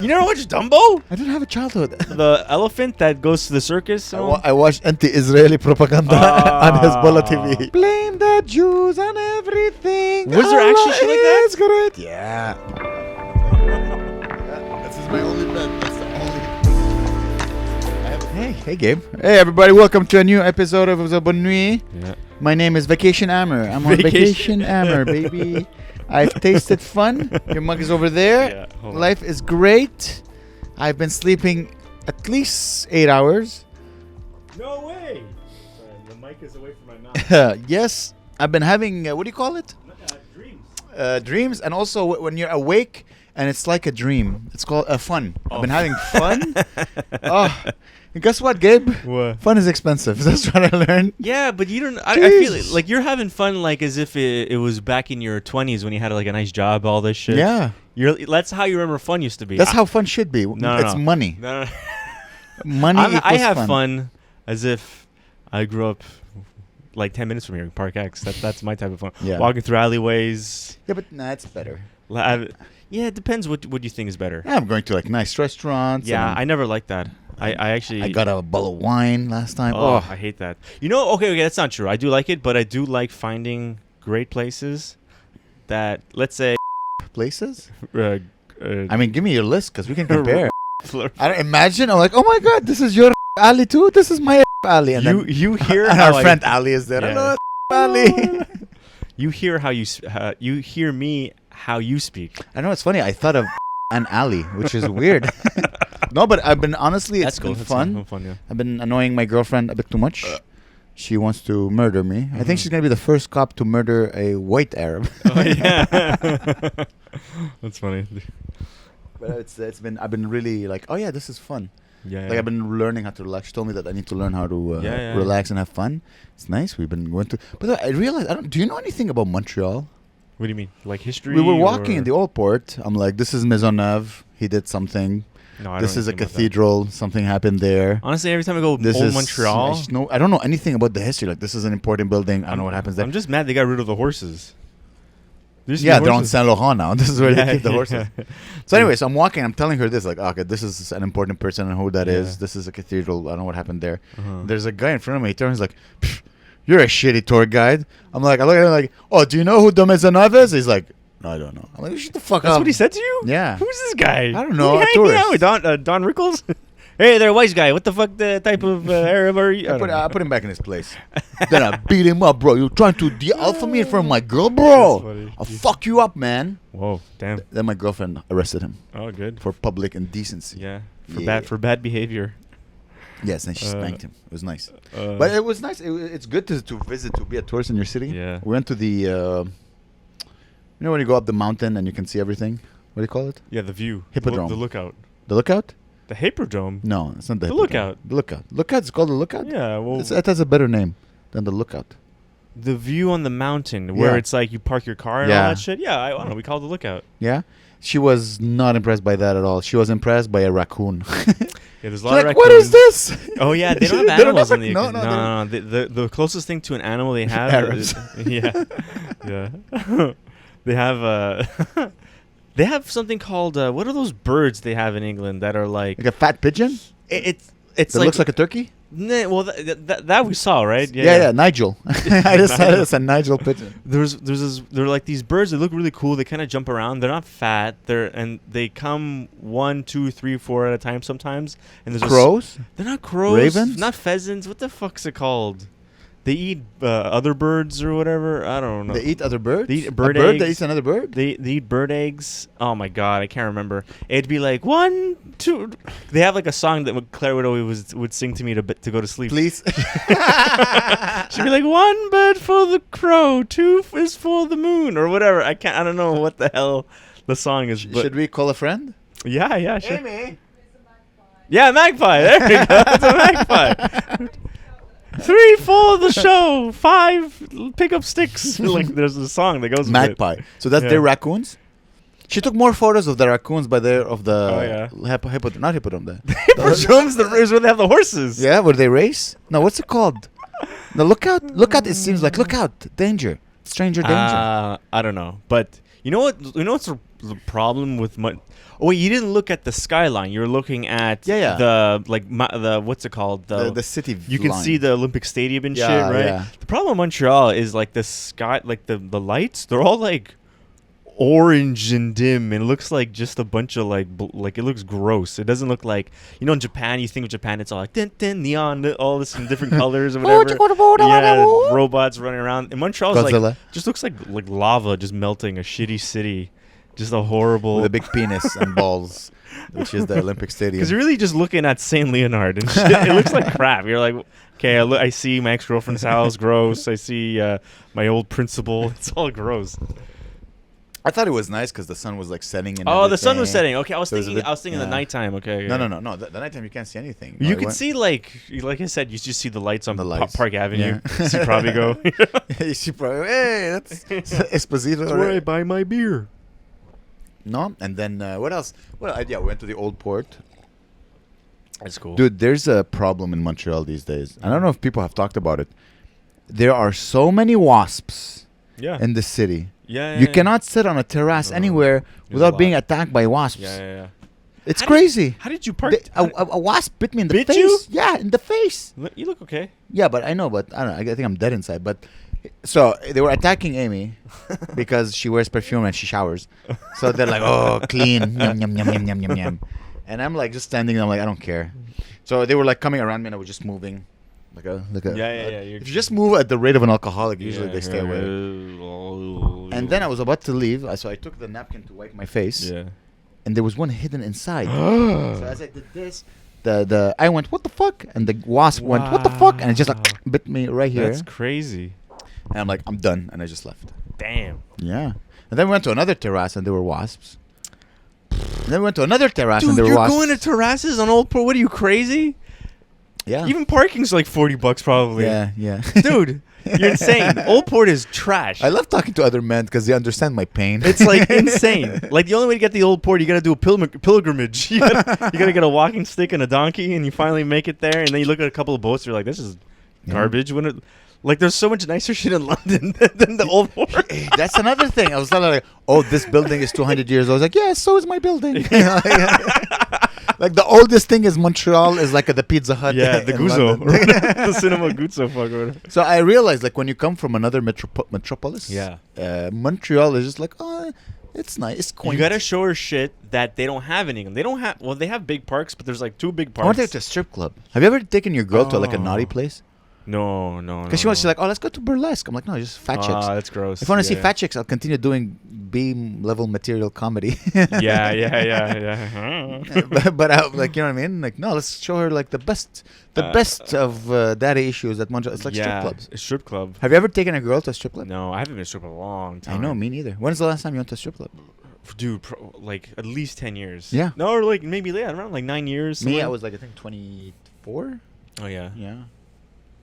You never watched Dumbo? I didn't have a childhood. The elephant that goes to the circus? I watched anti-Israeli propaganda on Hezbollah TV. Blame the Jews on everything. Was there actually shit like that? It's great. Yeah. This is my only bet. That's the only. Hey, Gabe. Hey, everybody. Welcome to a new episode of Bonne Nuit. Yeah. My name is Vacation Amer. I'm on Vacation Amer, baby. I've tasted fun. Your mug is over there. Yeah, Life is great. I've been sleeping at least 8 hours. No way. Sorry, the mic is away from my mouth. Yes. I've been having, what do you call it? Dreams. Dreams. And also when you're awake and it's like a dream. It's called fun. Oh. I've been having fun. And guess what, Gabe? What? Fun is expensive. That's what I learned. Yeah, but you don't. I feel like you're having fun, like as if it was back in your 20s when you had like a nice job, all this shit. Yeah. That's how you remember fun used to be. That's how fun should be. It's money. No. Money equals I have fun as if I grew up like 10 minutes from here in Park X. That's my type of fun. Yeah. Walking through alleyways. Yeah, but it's better. Yeah, it depends what you think is better. Yeah, I'm going to like nice restaurants. Yeah, I never liked that. I got a bottle of wine last time. Oh, I hate that. You know, okay, that's not true. I do like it, but I do like finding great places that, let's say... Places? I mean, give me your list because we can compare. I don't imagine. I'm like, oh my God, this is your alley too? This is my alley. And you hear and our friend Ali is there. Yeah. Hello, Ali. You hear you hear me how you speak. I know, it's funny. I thought of an alley, which is weird. No, but I've been honestly, it's been fun. Yeah. I've been annoying my girlfriend a bit too much. She wants to murder me. Mm-hmm. I think she's gonna be the first cop to murder a white Arab. Oh yeah, that's funny. But I've been really like, oh yeah, this is fun. Yeah. Like I've been learning how to relax. She told me that I need to learn how to relax and have fun. It's nice. We've been going to. But I realized, do you know anything about Montreal? What do you mean? Like history? We were walking in the old port. I'm like, this is Maisonneuve. He did something. No, I this is a cathedral. Something happened there. Honestly, every time I go old Montreal, I don't know anything about the history. Like, this is an important building. I don't know what happens there. I'm just mad they got rid of the horses. They're on Saint Laurent now. This is where they keep the horses. So anyway, so I'm walking. I'm telling her this, like, okay, this is an important person and who that is. This is a cathedral. I don't know what happened there. There's a guy in front of me. He turns like, you're a shitty tour guide. I'm like, I look at him like, oh, do you know who the Maisonneuve is? He's like, no, I don't know. I'm like, shut the fuck up. That's what he said to you? Yeah. Who's this guy? I don't know. A tourist. Don Rickles? Hey there, wise guy. What the fuck the type of Arab are you? I put him back in his place. Then I beat him up, bro. You're trying to de-alpha me in front of my girl, bro. I'll fuck you up, man. Whoa, damn. Then my girlfriend arrested him. Oh, good. For public indecency. Yeah. For bad behavior. Yes, and she spanked him. It was nice. But it was nice. It's good to visit, to be a tourist in your city. Yeah. We went to the... you know when you go up the mountain and you can see everything? What do you call it? Yeah, the view. Hippodrome. The lookout. The lookout? The Hippodrome? No, it's not the lookout. The lookout. Lookout's called the lookout? Yeah, well... It has a better name than the lookout. The view on the mountain where it's like you park your car and all that shit? Yeah, I don't know. We call it the lookout. Yeah? She was not impressed by that at all. She was impressed by a raccoon. Yeah, there's a lot of raccoons. What is this? Oh, yeah, they don't have animals in the... No. The closest thing to an animal they have... Arabs. Yeah. They have... They have something called... what are those birds they have in England that are like... Like a fat pigeon? It's like... looks like a turkey? Well, that we saw, right? Yeah, Nigel. I just said it's a Nigel pigeon. They're like these birds. They look really cool. They kind of jump around. They're not fat. And they come 1, 2, 3, 4 at a time sometimes. And there's crows? They're not crows. Ravens? Not pheasants. What the fuck's it called? They eat other birds or whatever. I don't know. They eat other birds? They eat bird eggs? bird that eats another bird? They eat bird eggs. Oh, my God. I can't remember. It'd be like 1, 2. They have like a song that Claire would always would sing to me to go to sleep. Please. She'd be like, 1 bird for the crow, 2 is for the moon, or whatever. I don't know what the hell the song is. Should we call a friend? Yeah, sure. Amy. Yeah, magpie. There we go. It's a magpie. 3 for the show, 5 pick up sticks. Like there's a song that goes with magpie. It. So that's their raccoons? She took more photos of the raccoons by the not hippodrome there. Hippodrome's is where they have the horses. Yeah, where they race? No, what's it called? The lookout? Lookout, it seems like lookout, danger. Stranger danger. I don't know. But you know what? You know what's the problem with Oh wait, you didn't look at the skyline. You were looking at the what's it called? The city. You can see the Olympic Stadium and shit, right? Yeah. The problem in Montreal is like the sky, like the lights. They're all like orange and dim, and it looks like just a bunch of like it looks gross. It doesn't look like, you know, in Japan. You think of Japan, it's all like neon, all this in different colors or whatever. Yeah, robots running around. In Montreal, it's like just looks like lava just melting a shitty city. Just a horrible... With a big penis and balls, which is the Olympic Stadium. Because you're really just looking at St. Leonard and shit. It looks like crap. You're like, okay, I see my ex-girlfriend's house, gross. I see my old principal. It's all gross. I thought it was nice because the sun was like setting. And the sun was setting. Okay, I was So thinking the nighttime. Okay. No. The nighttime you can't see anything. You can see like I said, you just see the lights on the lights. Park Avenue. Yeah. You see probably go. You see probably, hey, that's Esposito. That's where I buy my beer. No, and then what else? Well, we went to the old port. That's cool. Dude, there's a problem in Montreal these days. I don't know if people have talked about it. There are so many wasps in the city. Yeah, you cannot sit on a terrace anywhere without being attacked by wasps. Yeah. It's crazy. How did you park? A wasp bit me in the face. You? Yeah, in the face. You look okay. Yeah, but I know, but I don't know. I think I'm dead inside. But so they were attacking Amy because she wears perfume and she showers. So they're like, "Oh, clean, yum yum yum yum yum yum yum," and I'm like just standing there. I'm like, I don't care. So they were like coming around me, and I was just moving, like a. If you just move at the rate of an alcoholic, usually they stay away. And then I was about to leave, so I took the napkin to wipe my face. Yeah. And there was one hidden inside. So as I did this, I went, "What the fuck?" And the wasp went, "What the fuck?" And it just like bit me right here. That's crazy. And I'm like, I'm done, and I just left. Damn. Yeah. And then we went to another terrace, and there were wasps. And then we went to another terrace, and there were wasps. Dude, you're going to terraces on Old Port? What are you, crazy? Yeah. Even parking's like $40 probably. Yeah. Dude, you're insane. Old Port is trash. I love talking to other men because they understand my pain. It's like insane. Like the only way to get the Old Port, you got to do a pilgrimage. You got to get a walking stick and a donkey, and you finally make it there. And then you look at a couple of boats, you're like, this is garbage. Like, there's so much nicer shit in London than the Old Port. That's another thing. I was like, oh, this building is 200 years old. I was like, yeah, so is my building. Like, the oldest thing is Montreal is like the Pizza Hut. Yeah, the Guzzo. The Cinema Guzzo fucker. So I realized, like, when you come from another metropolis, Montreal is just like, oh, it's nice. It's quaint. You got to show her shit that they don't have in England. They don't have, they have big parks, but there's like 2 big parks. I want to take to a strip club. Have you ever taken your girl to like a naughty place? No. Because she's like, oh, let's go to burlesque. I'm like, no, just fat chicks. That's gross. If I want to see fat chicks, I'll continue doing B-level material comedy. Yeah. but I, like, you know what I mean? Like, no, let's show her like the best of daddy issues at Montreal. It's like strip clubs. A strip club. Have you ever taken a girl to a strip club? No, I haven't been to a strip club in a long time. I know, me neither. When's the last time you went to a strip club? Dude, like at least 10 years. Yeah. No, or like maybe around like 9 years. Me, I was like, I think 24. Oh, yeah. Yeah.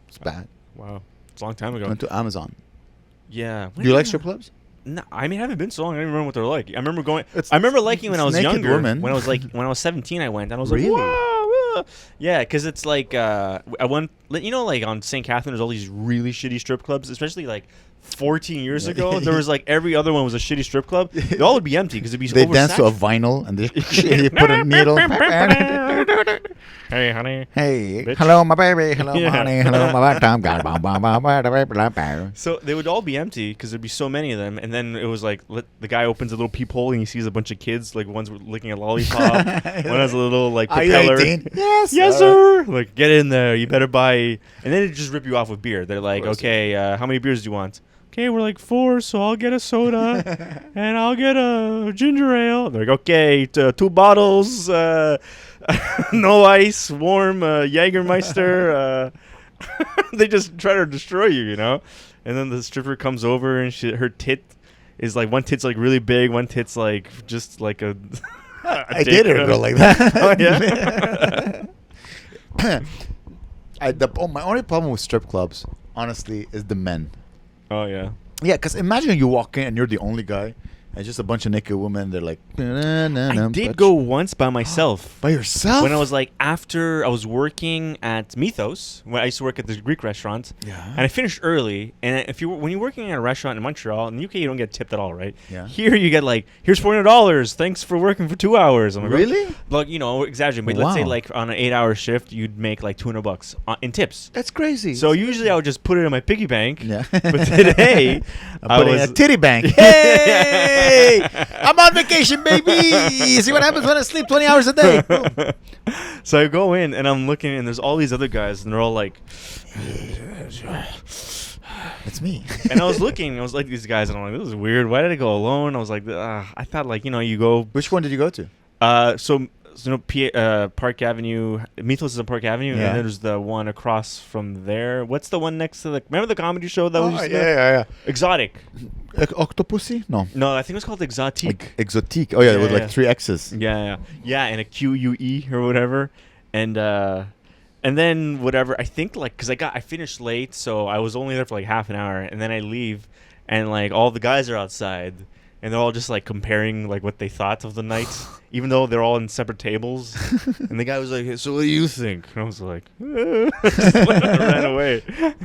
It's bad. Wow. It's a long time ago. Went to Amazon. Yeah. Do you like strip clubs? No, I mean, I haven't been so long. I don't remember what they're like. I remember going. I remember liking when I was younger. Woman. When I was 17, I went and I was really? like, whoa. Yeah, because it's like I went. You know, like on St. Catherine, there's all these really shitty strip clubs, especially like 14 years ago. There was like every other one was a shitty strip club. They all would be empty because it'd be. They dance to a vinyl and they put a needle. Hey, honey. Hey, bitch. Hello, my baby. Hello, my honey. Hello, my baby. So they would all be empty because there'd be so many of them. And then it was like the guy opens a little peephole and he sees a bunch of kids. Like one's licking a lollipop. One has a little like propeller. Yes, sir. Like get in there. You better buy. And then they just rip you off with beer. They're like, okay, how many beers do you want? Okay, we're like 4, so I'll get a soda and I'll get a ginger ale. They're like, okay, 2 bottles, no ice, warm Jägermeister. They just try to destroy you, you know? And then the stripper comes over and her tit is like, one tit's like really big, one tit's like just like a I dated a girl like that. Oh, yeah? My only problem with strip clubs, honestly, is the men. Oh, yeah. Yeah, because imagine you walk in and you're the only guy, And just a bunch of naked women. They're like, I did go once by myself. By yourself? When I was like, after I was working at Mythos, when I used to work at this Greek restaurant. Yeah. And I finished early. And when you're working at a restaurant in Montreal, in the UK, you don't get tipped at all, right? Yeah. Here you get like, here's $400. Thanks for working for 2 hours. I'm like, really? Like, you know, exaggerating. But let's say like on an 8-hour shift, you'd make like $200 in tips. That's crazy. So usually I would just put it in my piggy bank. Yeah. But today, I'm putting in a titty bank. Hey! I'm on vacation, baby! You see what happens when I sleep 20 hours a day? So I go in and I'm looking and there's all these other guys and they're all like, it's me. And I was looking, I was like these guys and I'm like, this is weird. Why did I go alone? I was like, I thought like, you know, you go. Which one did you go to? Park Avenue. Mythos is on Park Avenue, and then there's the one across from there. What's the one next to the? Remember the comedy show that was? Yeah. Exotic. Octopussy? No, I think it was called Exotique. Exotique. Oh yeah, with like 3 X's. Yeah, and a QUE or whatever, and then whatever. I think like because I finished late, so I was only there for like half an hour, and then I leave, and like all the guys are outside. And they're all just like comparing like what they thought of the night, even though they're all in separate tables. And the guy was like, hey, "So what do you think?" And I was like, ran away.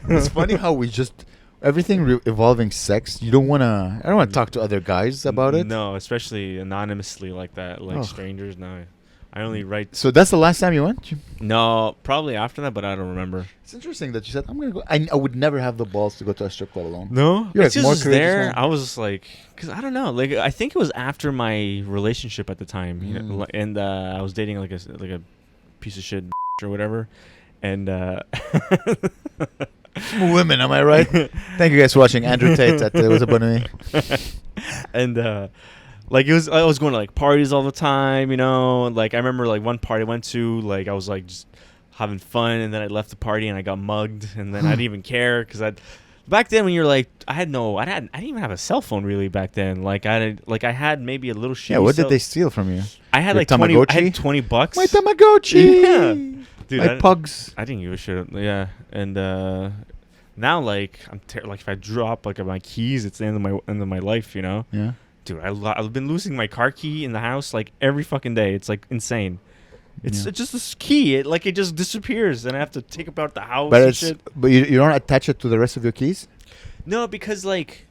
It's funny how we just everything involving sex. You don't wanna. I don't want to talk to other guys about it. No, especially anonymously like that, like strangers. No, I only write. So that's the last time you went? No, probably after that, but I don't remember. It's interesting that you said I'm gonna go. I would never have the balls to go to a strip club alone. No, you're it's like just more was there. I was just like, because I don't know. Like I think it was after my relationship at the time, you know, and I was dating like a piece of shit or whatever, and women, am I right? Thank you guys for watching Andrew Tate at Was a Bonne Nuit. And like I was going to like parties all the time, you know. Like I remember like one party I went to, like I was like just having fun, and then I left the party and I got mugged, and then I didn't even care because back then when you're like I didn't even have a cell phone really back then. Like I had maybe a little shit. Yeah, what did they steal from you? I had your like Tamagotchi? I had $20. My Tamagotchi. Yeah, dude. My pugs. I didn't give a shit. Yeah, and now like like if I drop like my keys, it's the end of my life, you know. Yeah. Dude, I've been losing my car key in the house like every fucking day. It's like insane. It's just this key. It just disappears, and I have to take it out the house. But you don't attach it to the rest of your keys? No, because like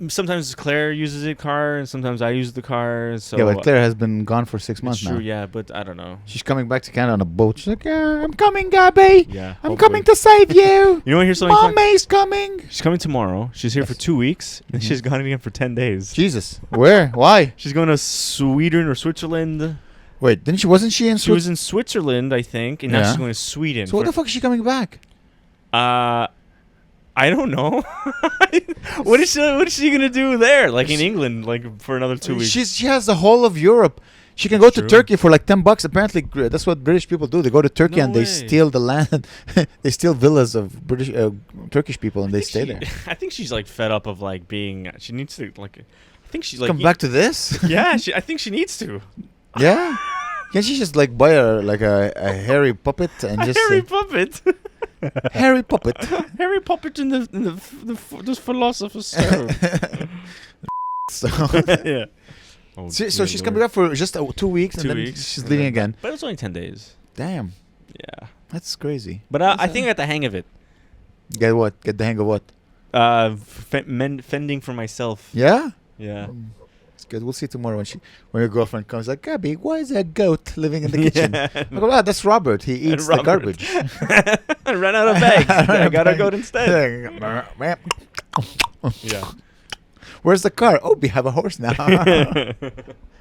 sometimes Claire uses the car, and sometimes I use the car. So yeah, but Claire has been gone for 6 months now. True, yeah, but I don't know. She's coming back to Canada on a boat. She's like, yeah, I'm coming, Gabe. Yeah, I'm coming to save you. You know what? Here's something. Mommy's coming. She's coming tomorrow. She's here for 2 weeks, and she's gone again for 10 days. Jesus, where? Why? She's going to Sweden or Switzerland. Wait, wasn't she in Switzerland? She was in Switzerland, I think, and now she's going to Sweden. So what the fuck is she coming back? I don't know. What is she gonna do there? Like in England, like for another 2 weeks? She has the whole of Europe. She can go to Turkey for like $10. Apparently, that's what British people do. They go to Turkey and they steal the land. They steal villas of British, Turkish people, and they stay there. I think she's like fed up of like being. She needs to like. I think she's like. Come back to this. Yeah, I think she needs to. Yeah. Can she just like buy a hairy puppet and just hairy puppet? Harry Puppet. Harry Puppet in the philosopher's stone. So yeah. Oh, so she's coming back for just 2 weeks, and then she's leaving again. But it's only 10 days. Damn. Yeah. That's crazy. But I think I got the hang of it. Get what? Get the hang of what? Fending for myself. Yeah? Yeah. It's good. We'll see tomorrow when your girlfriend comes like, Gabby, why is there a goat living in the kitchen? I go, wow, that's Robert. He eats the garbage. I ran out of bags. I got a goat instead. Yeah. Where's the car? Oh, we have a horse now.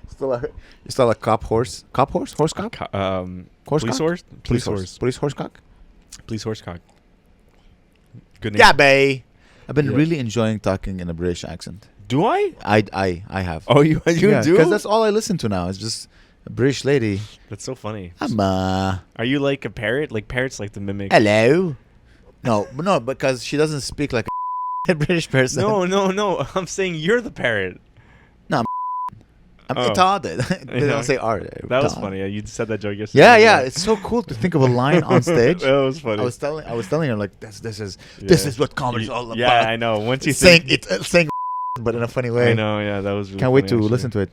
Still a cop horse? Cop horse? Horse cop? Horse police horse? Police horse. Police horse cock? Police horse cock. Good name. Gabby. I've been really enjoying talking in a British accent. Do I? I have. Oh, you do? Because that's all I listen to now. It's just a British lady. That's so funny. Are you like a parrot? Like parrots like to mimic. Hello. No, because she doesn't speak like a British person. No. I'm saying you're the parrot. No, I'm retarded. They don't say R. That was funny. You said that joke yesterday. Yeah. It's so cool to think of a line on stage. That was funny. I was telling her like this is what comedy's all about. Yeah, I know. Once you saying but in a funny way. I know, yeah, that was really Can't wait funny, to actually. listen to it.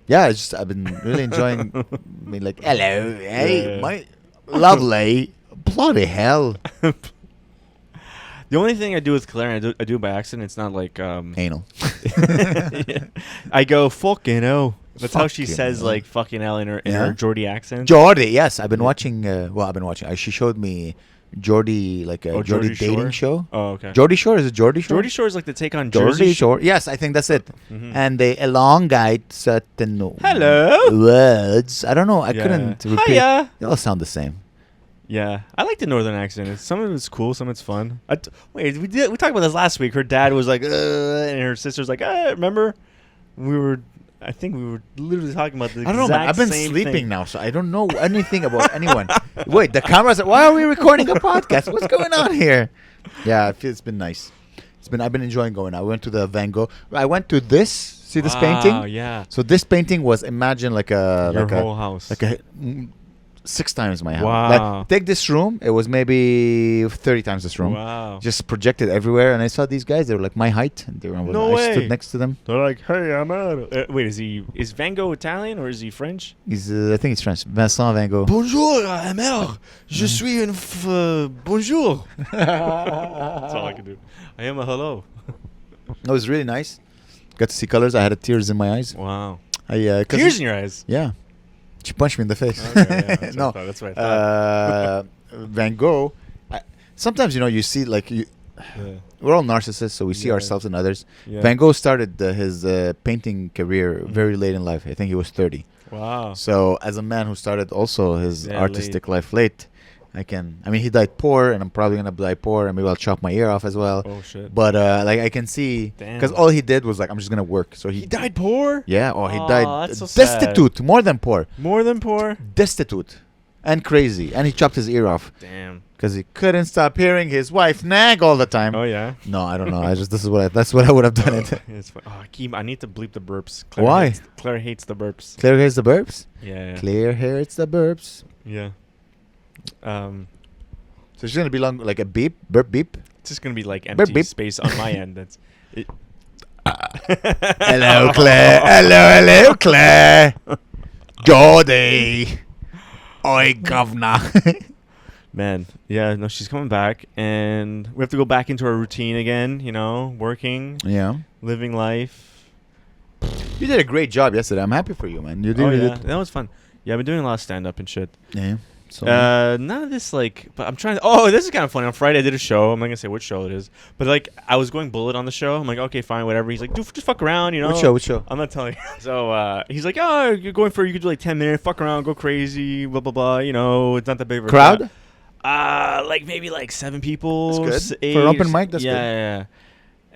Yeah, it's just I've been really enjoying. Being like, hello, hey, Yeah. my lovely, bloody hell, The only thing I do with Claire, I do it by accident. It's not like anal. Yeah. I go fucking hell. That's how she Fucking says hell. like fucking hell in her Yeah? Geordie accent. Geordie, yes, I've been watching. Well, I've been watching. She showed me Geordie, like a Geordie Geordie dating Shore? show. Oh, okay. Geordie Shore, is it Geordie Shore? Geordie Shore is like the take on Jersey Geordie Shore. Yes, I think that's it. Mhm. And they elongate certain Hello. words. I don't know. I Yeah. couldn't repeat. Hiya. They all sound the same. Yeah, I like the northern accent. Some of it's cool, some of it's fun. Wait, we talked about this last week. Her dad was like, and her sister's like, remember? I think we were literally talking about the I don't know, man. exact I've been same sleeping thing. now, so I don't know anything about anyone. Wait, the cameras. Why are we recording a podcast? What's going on here? Yeah, it's been nice. I've been enjoying going out. I went to the Van Gogh. I went to this. See this painting? Wow, yeah. So this painting was, imagine like a Your like whole a house. like a 6 times my house. Wow. Like, take this room. It was maybe 30 times this room. Wow. Just projected everywhere, and I saw these guys. They were like my height, and No I way. stood next to them. They're like, hey, Amer. Wait, is Van Gogh Italian or is he French? He's I think he's French. Vincent Van Gogh. Bonjour, Amer. Je suis un bonjour. That's all I can do. I am a hello. It was really nice. Got to see colors. I had tears in my eyes. Wow. Tears in your eyes. Yeah. She punched me in the face. Okay, yeah, No. that's what I thought. Van Gogh. Sometimes you see like we're all narcissists, so we see Yeah. ourselves in others. Yeah. Van Gogh started his painting career very late in life. I think he was 30. Wow. So as a man who started also his Yeah, artistic life late, he died poor, and I'm probably gonna die poor, and maybe I'll chop my ear off as well. Oh shit. But like I can see, Damn. because all he did was like, I'm just gonna work. So He died poor. Yeah. Oh, he Aw, died that's so sad. destitute, more than poor, More than poor. destitute, and crazy, and he chopped his ear off Damn. because he couldn't stop hearing his wife nag all the time. Oh yeah. No, I don't know. That's what I would have done it. It's fun. I need to bleep the burps. Why? Claire hates the burps. Claire hears the burps. Yeah. Claire hears the burps. Yeah. So she's gonna be long like a beep, burp, beep. It's just gonna be like Burp, empty beep. space on my end. That's it. Hello, Claire. Hello, Claire. Geordie. Oi, governor. Man, yeah, no, she's coming back, and we have to go back into our routine again. Working, Yeah. living life. You did a great job yesterday. I'm happy for you, man. You did. Oh you yeah, did. that was fun. Yeah, I've been doing a lot of stand up and shit. Yeah. So None of this but I'm trying to. Oh, this is kind of funny. On Friday I did a show. I'm not gonna say which show it is, but like I was going bullet on the show. I'm like, okay, fine, whatever. He's like, dude, just fuck around, Which show? Which show? I'm not telling you. So he's like, oh, you could do like 10 minutes, fuck around, go crazy, blah blah blah. It's not that big of a Crowd? like maybe like 7 people. That's good. 8 For an open mic, that's yeah, good.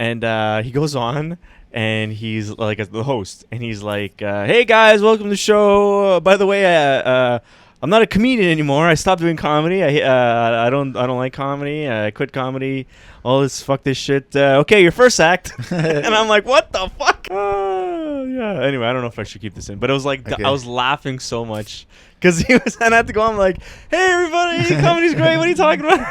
Yeah. And he goes on, and he's like as the host, and he's like, hey guys, welcome to the show. By the way, I'm not a comedian anymore. I stopped doing comedy. I don't like comedy. I quit comedy. All this fuck this shit. Okay, your first act. And I'm like, what the fuck? Yeah. Anyway, I don't know if I should keep this in, but it was like Okay. I was laughing so much because he was. And I had to go. I'm like, hey everybody, comedy's great. What are you talking about?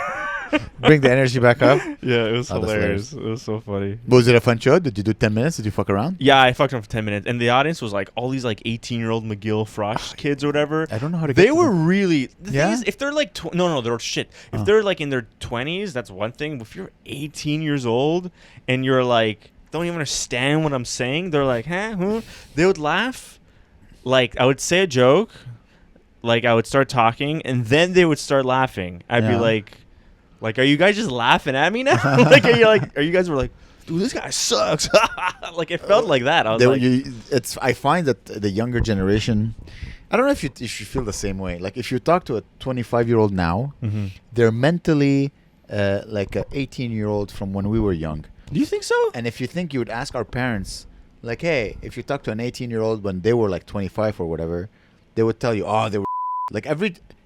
Bring the energy back up. Yeah, it was Oh, that's hilarious. It was so funny. Was it a fun show? Did you do 10 minutes? Did you fuck around? Yeah, I fucked around for 10 minutes, and the audience was like all these like 18-year-old McGill Frosh kids or whatever. I don't know how to. They get to were them. really. The Yeah? thing is, if they're like no, they're shit. If they're like in their 20s, that's one thing. If you're 18 years old and you're like don't even understand what I'm saying, they're like, huh? They would laugh. Like I would say a joke, like I would start talking, and then they would start laughing. I'd be Yeah. like, are you guys just laughing at me now? Are you guys were like, dude, this guy sucks. Like it felt like that. I was like, I find that the younger generation, I don't know if you feel the same way. Like if you talk to a 25-year-old now, they're mentally like an 18-year-old from when we were young. do you think so? And if you think you would ask our parents, like, hey, if you talk to an 18-year-old when they were like 25 or whatever, they would tell you, oh, they were like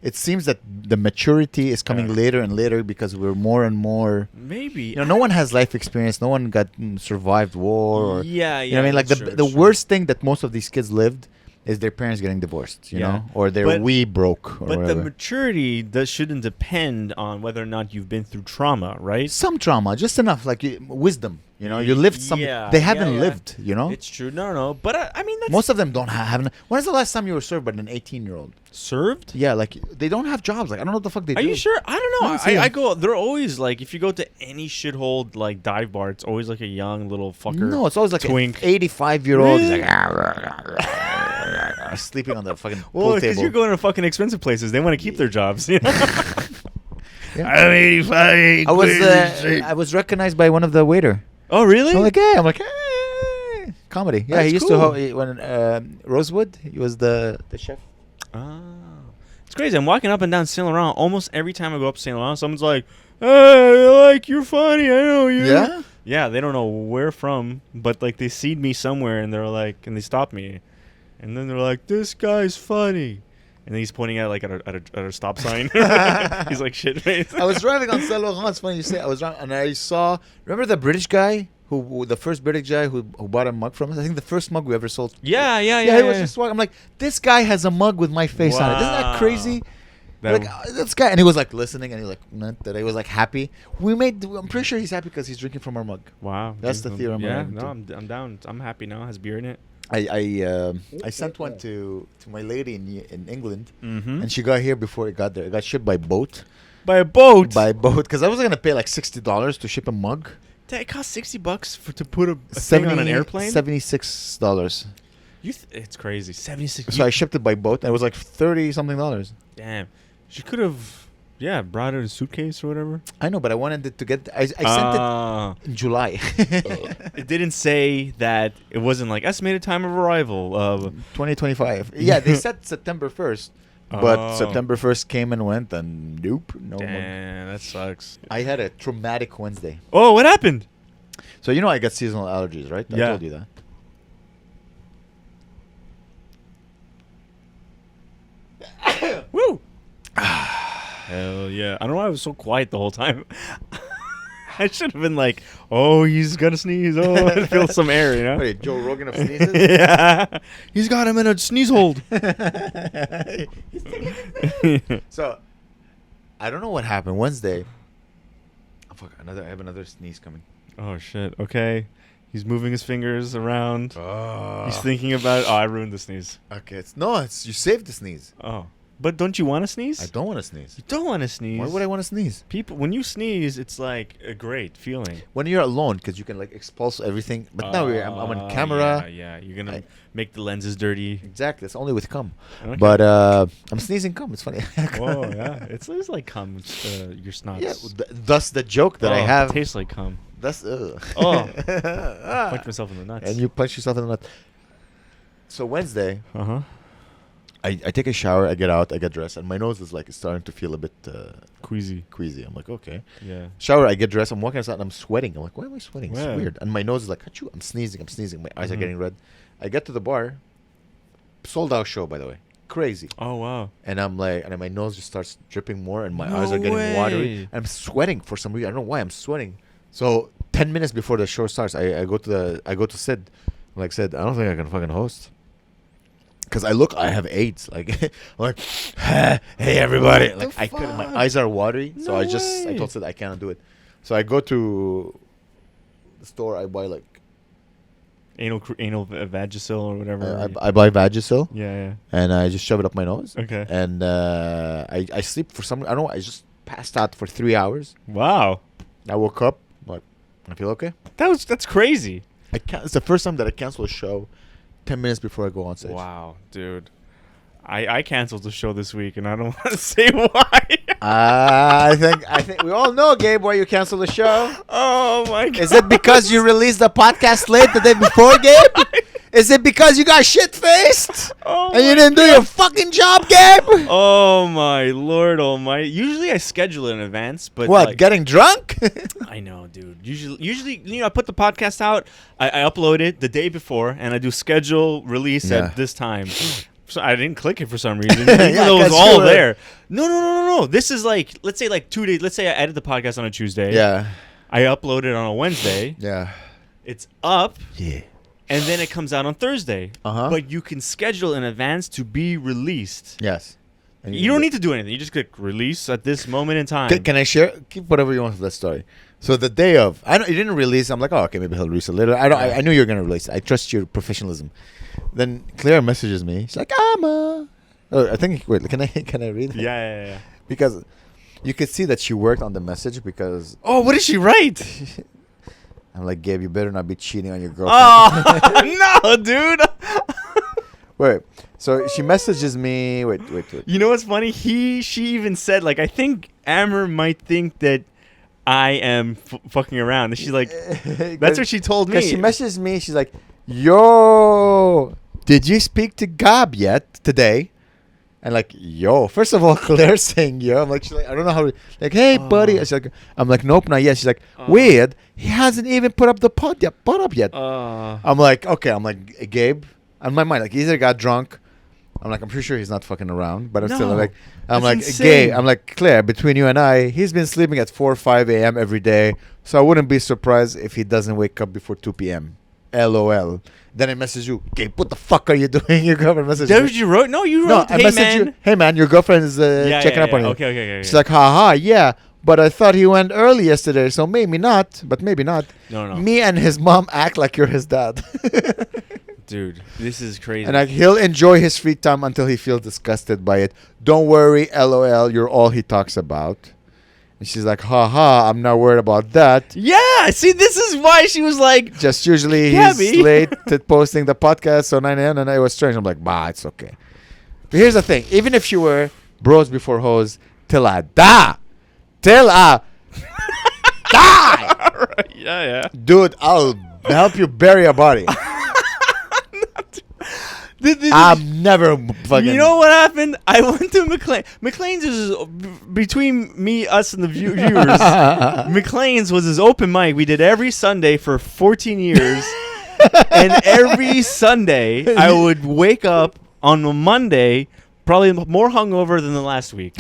it seems that the maturity is coming later and later because we're more and more. Maybe. No one has life experience. No one got survived war. Or, yeah. you know what I mean? Like that's the true, the that's true. worst thing that most of these kids lived is their parents getting divorced, you know, or they're broke, or whatever. The maturity shouldn't depend on whether or not you've been through trauma, right? Some trauma, just enough, like wisdom. You know, you lived some. They haven't lived. You know, it's true. No. But I mean, most of them don't have. When is the last time you were served by an 18-year-old? Served? Yeah, like they don't have jobs. Like I don't know what the fuck they do. Are you sure? I don't know. I go. They're always like, if you go to any shithole like dive bar, it's always like a young little fucker. No, it's always like twink. 85-year-old. Really? Like, sleeping on the fucking pool table. Because you're going to fucking expensive places. They want to keep their jobs. You know? Yeah. I'm 85. I was recognized by one of the waiter. Oh really? So I'm like, hey, comedy. Yeah, he used to when Rosewood. He was the chef. Oh, it's crazy. I'm walking up and down Saint Laurent. Almost every time I go up Saint Laurent, someone's like, "Hey, like you're funny. I know you." Yeah. Yeah, they don't know where from, but like they seed me somewhere, and they're like, and they stop me, and then they're like, "This guy's funny." And then he's pointing at like at a stop sign. He's like shit face. I was driving on Saint Laurent. It's funny you say. I was driving and I saw. Remember the British guy the first British guy who bought a mug from us? I think the first mug we ever sold. Yeah. He was just walking. I'm like, this guy has a mug with my face on it. Isn't that crazy? Like this guy, and he was like listening, and he was like happy. I'm pretty sure he's happy because he's drinking from our mug. Wow, that's the theorem. Yeah, no, I'm down. I'm happy now. It has beer in it. I sent one to my lady in England, and she got here before it got there. It got shipped by boat. By boat, because I was gonna pay like $60 to ship a mug. It cost $60 to put a thing on an airplane. $76. It's crazy. 76. So I shipped it by boat, and it was like $30-something. Damn, she could have. Yeah, brought it in a suitcase or whatever. I know, but I wanted it to get. I sent it in July. It didn't say that. It wasn't like estimated time of arrival of 2025. Yeah, they said September 1st, but September 1st came and went, and nope, no. Damn, that sucks. I had a traumatic Wednesday. Oh, what happened? So I got seasonal allergies, right? Yeah. I told you that. Woo. Hell yeah. I don't know why I was so quiet the whole time. I should have been like, oh, he's going to sneeze. Oh, I feel some air, you know? Wait, Joe Rogan of sneezes? Yeah. He's got him in a sneeze hold. So, I don't know what happened. Wednesday. Oh, fuck. I have another sneeze coming. Oh, shit. Okay. He's moving his fingers around. He's thinking about it. Oh, I ruined the sneeze. Okay. You saved the sneeze. Oh. But don't you want to sneeze? I don't want to sneeze. You don't want to sneeze. Why would I want to sneeze? When you sneeze, it's like a great feeling. When you're alone, because you can like expulse everything. But now I'm on camera. Yeah. You're gonna make the lenses dirty. Exactly. It's only with cum. Okay. But I'm sneezing cum. It's funny. Whoa, yeah. It's like cum. Your snots. Yeah. Thus the joke that I have. It tastes like cum. That's punch myself in the nuts. And you punch yourself in the nuts. So Wednesday. I take a shower, I get out, I get dressed, and my nose is like starting to feel a bit queasy. I'm like, okay. Yeah. Shower, I get dressed, I'm walking outside, and I'm sweating. I'm like, why am I sweating? It's weird. And my nose is like, achoo, I'm sneezing. My eyes are getting red. I get to the bar. Sold out show, by the way. Crazy. Oh, wow. And I'm like, and my nose just starts dripping more, and my eyes are getting watery. I'm sweating for some reason. I don't know why I'm sweating. So 10 minutes before the show starts, I go to Sid. I'm like, Sid, I don't think I can fucking host. Because I have AIDS. Like, I'm like, hey everybody. Like I couldn't. My eyes are watery, so I told Sid I cannot do it. So I go to the store. I buy like anal Vagisil or whatever. I buy Vagisil. Yeah. And I just shove it up my nose. Okay. And I sleep for some. I don't know. I just passed out for 3 hours. Wow. I woke up. Like, I feel okay. That's crazy. It's the first time that I cancel a show 10 minutes before I go on stage. Wow, dude. I canceled the show this week, and I don't want to say why. I think we all know, Gabe, why you canceled the show. Oh, my God. Is it because you released the podcast late the day before, Gabe? Is it because you got shit-faced? And you didn't do your fucking job, Gabe? Oh, my Lord almighty. Usually I schedule it in advance, but... What, like, getting drunk? I know, dude. Usually, I put the podcast out, I upload it the day before, and I do schedule release at this time. So I didn't click it for some reason, even though it was all there. No. This is like, let's say like 2 days. Let's say I edit the podcast on a Tuesday. Yeah. I upload it on a Wednesday. Yeah. It's up. Yeah. and then it comes out on Thursday. But you can schedule in advance to be released. Yes. And you don't need to do anything. You just click release at this moment in time. Can I share? Keep whatever you want with that story. So the day of, you didn't release. I'm like, oh, okay, maybe he'll release it later. I knew you were gonna release it. I trust your professionalism. Then Claire messages me. She's like, Amer. Oh, I think. Wait, can I read it? Yeah. Because you could see that she worked on the message because. Oh, what did she write? I'm like, Gabe, you better not be cheating on your girlfriend. Oh no, dude. Wait. So she messages me. Wait. You know what's funny? She even said, like, I think Amer might think that I am fucking around. And she's like, that's what she told me. Because she messaged me. She's like, yo, did you speak to Gabe yet today? And like, yo, first of all, Claire's saying yo. I'm like, she's like, I don't know how. Like, hey, buddy. I'm like, nope, not yet. She's like, weird. He hasn't even put up the pod yet. I'm like, okay. I'm like, Gabe. On my mind, like, he either got drunk. I'm like, I'm pretty sure he's not fucking around, but I'm still like, I'm like, Gabe, I'm like, Claire, between you and I, he's been sleeping at 4 or 5 a.m. every day, so I wouldn't be surprised if he doesn't wake up before 2 p.m. LOL. Then I message you, Gabe, what the fuck are you doing? Your girlfriend messaged me. That what you wrote? No, you wrote, hey, man. You, hey, man, your girlfriend is checking up on you. Okay. She's like, haha, yeah, but I thought he went early yesterday, so maybe not, but maybe not. No. Me and his mom act like you're his dad. Dude, this is crazy. And like, he'll enjoy his free time until he feels disgusted by it. Don't worry, LOL, you're all he talks about. And she's like, haha, I'm not worried about that. Yeah, see, this is why she was like, just usually he's late to posting the podcast, so 9 a.m. and it was strange. I'm like, bah, it's okay. But here's the thing. Even if you were bros before hoes, till I die. Yeah. Dude, I'll help you bury a body. I'm never fucking. You know what happened? I went to McLean. McLean's is between me, us, and the viewers. McLean's was his open mic. We did every Sunday for 14 years, and every Sunday I would wake up on a Monday, probably more hungover than the last week.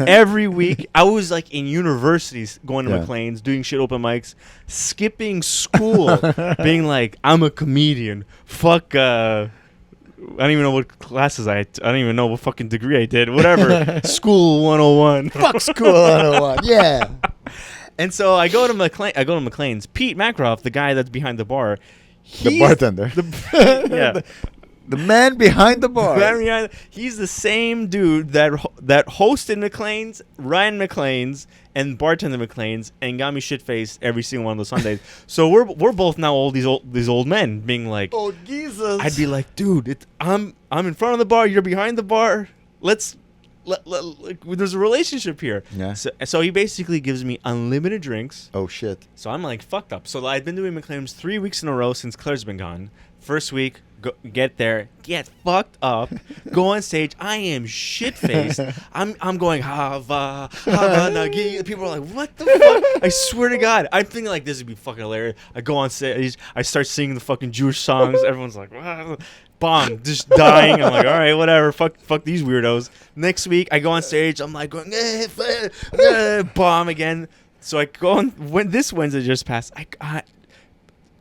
Every week, I was like in universities, going to McLean's, doing shit open mics, skipping school, being like, I'm a comedian. Fuck. I don't even know what classes I don't even know what fucking degree I did. Whatever. School 101. Fuck School 101. Yeah. And so I go to McLean's. Pete Macroft, the guy that's behind the bar. The bartender. The man behind the bar. He's the same dude that hosted McLean's, ran McLean's, and bartended McLean's, and got me shit faced every single one of those Sundays. So we're both now all these old men being like, oh Jesus! I'd be like, dude, I'm in front of the bar, you're behind the bar. There's a relationship here. Yeah. So he basically gives me unlimited drinks. Oh shit! So I'm like fucked up. So I've been doing McLean's 3 weeks in a row since Claire's been gone. First week, get there, get fucked up, go on stage. I am shit faced. I'm going hava nagi. People are like, what the fuck? I swear to God, I'm thinking like this would be fucking hilarious. I go on stage, I start singing the fucking Jewish songs. Everyone's like, wow. Bomb, just dying. I'm like, all right, whatever. Fuck these weirdos. Next week, I go on stage. I'm like going, bomb again. So I go on. When this Wednesday just passed,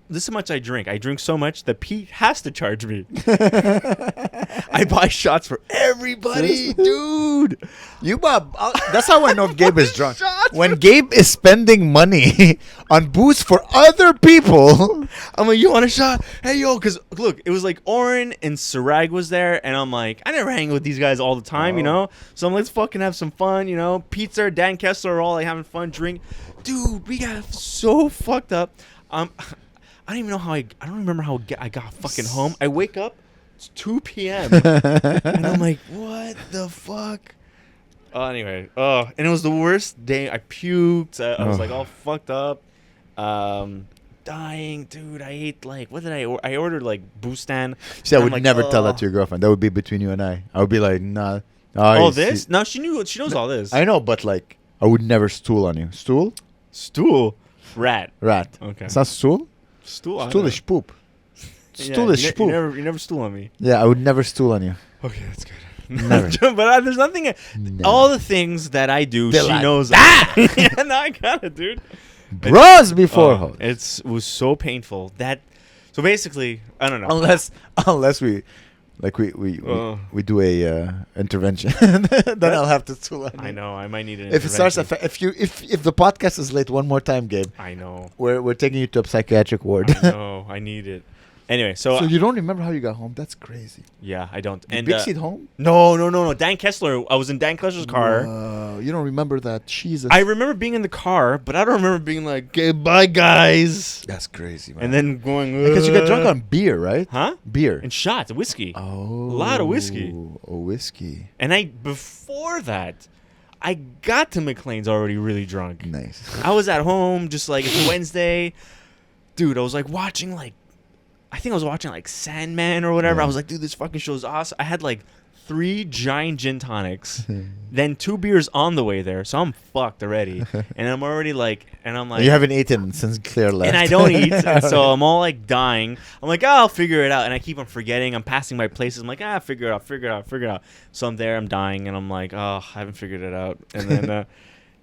this is how much I drink. I drink so much that Pete has to charge me. I buy shots for everybody, dude. That's how I know if Gabe is drunk. When Gabe is spending money on booze for other people. I'm like, you want a shot? Hey, yo, because look, it was like Oren and Sarag was there, and I'm like, I never hang with these guys all the time, you know? So let's fucking have some fun, you know? Pete's there, Dan Kessler are all like having fun, drink. Dude, we got so fucked up. I don't even know how I don't remember how I got fucking home. I wake up, it's 2 p.m. and I'm like, what the fuck? Anyway, and it was the worst day. I puked. I was like all fucked up. Dying, dude. I ate like, what did I order? I ordered like Boostan. See, I would never tell that to your girlfriend. That would be between you and I. I would be like, nah. Oh, this? No, she knows all this. I know, but like, I would never stool on you. Stool? Rat. Okay. It's not stool? Stool is poop. Stool is poop. You never stool on me. Yeah, I would never stool on you. Okay, that's good. Never. But there's nothing. All the things that I do, she knows. No, I got it, dude. Bros before hoes. It was so painful. So basically, I don't know. Unless we do a intervention, then I'll have to tool. I know. I might need an if intervention. it starts if the podcast is late one more time, Gabe. I know. We're taking you to a psychiatric ward. I know. I need it. Anyway, so you don't remember how you got home? That's crazy. Yeah, I don't. And Big Seat home? No. Dan Kessler. I was in Dan Kessler's car. You don't remember that? Jesus. I remember being in the car, but I don't remember being like, "Okay, bye, guys." That's crazy, man. And then going because you get drunk on beer, right? Huh? Beer and shots, whiskey. Oh, a lot of whiskey. Oh, whiskey. And before that, I got to McLean's already really drunk. Nice. I was at home, just like it's Wednesday, dude. I was like watching I think I was watching like Sandman or whatever. Yeah. I was like, dude, this fucking show is awesome. I had like 3 giant gin tonics, then 2 beers on the way there. So I'm fucked already. And I'm already and I'm like. You haven't eaten since Claire left. And I don't eat. And so I'm all like dying. I'm like, I'll figure it out. And I keep on forgetting. I'm passing by places. I'm like, figure it out. So I'm there, I'm dying. And I'm like, I haven't figured it out.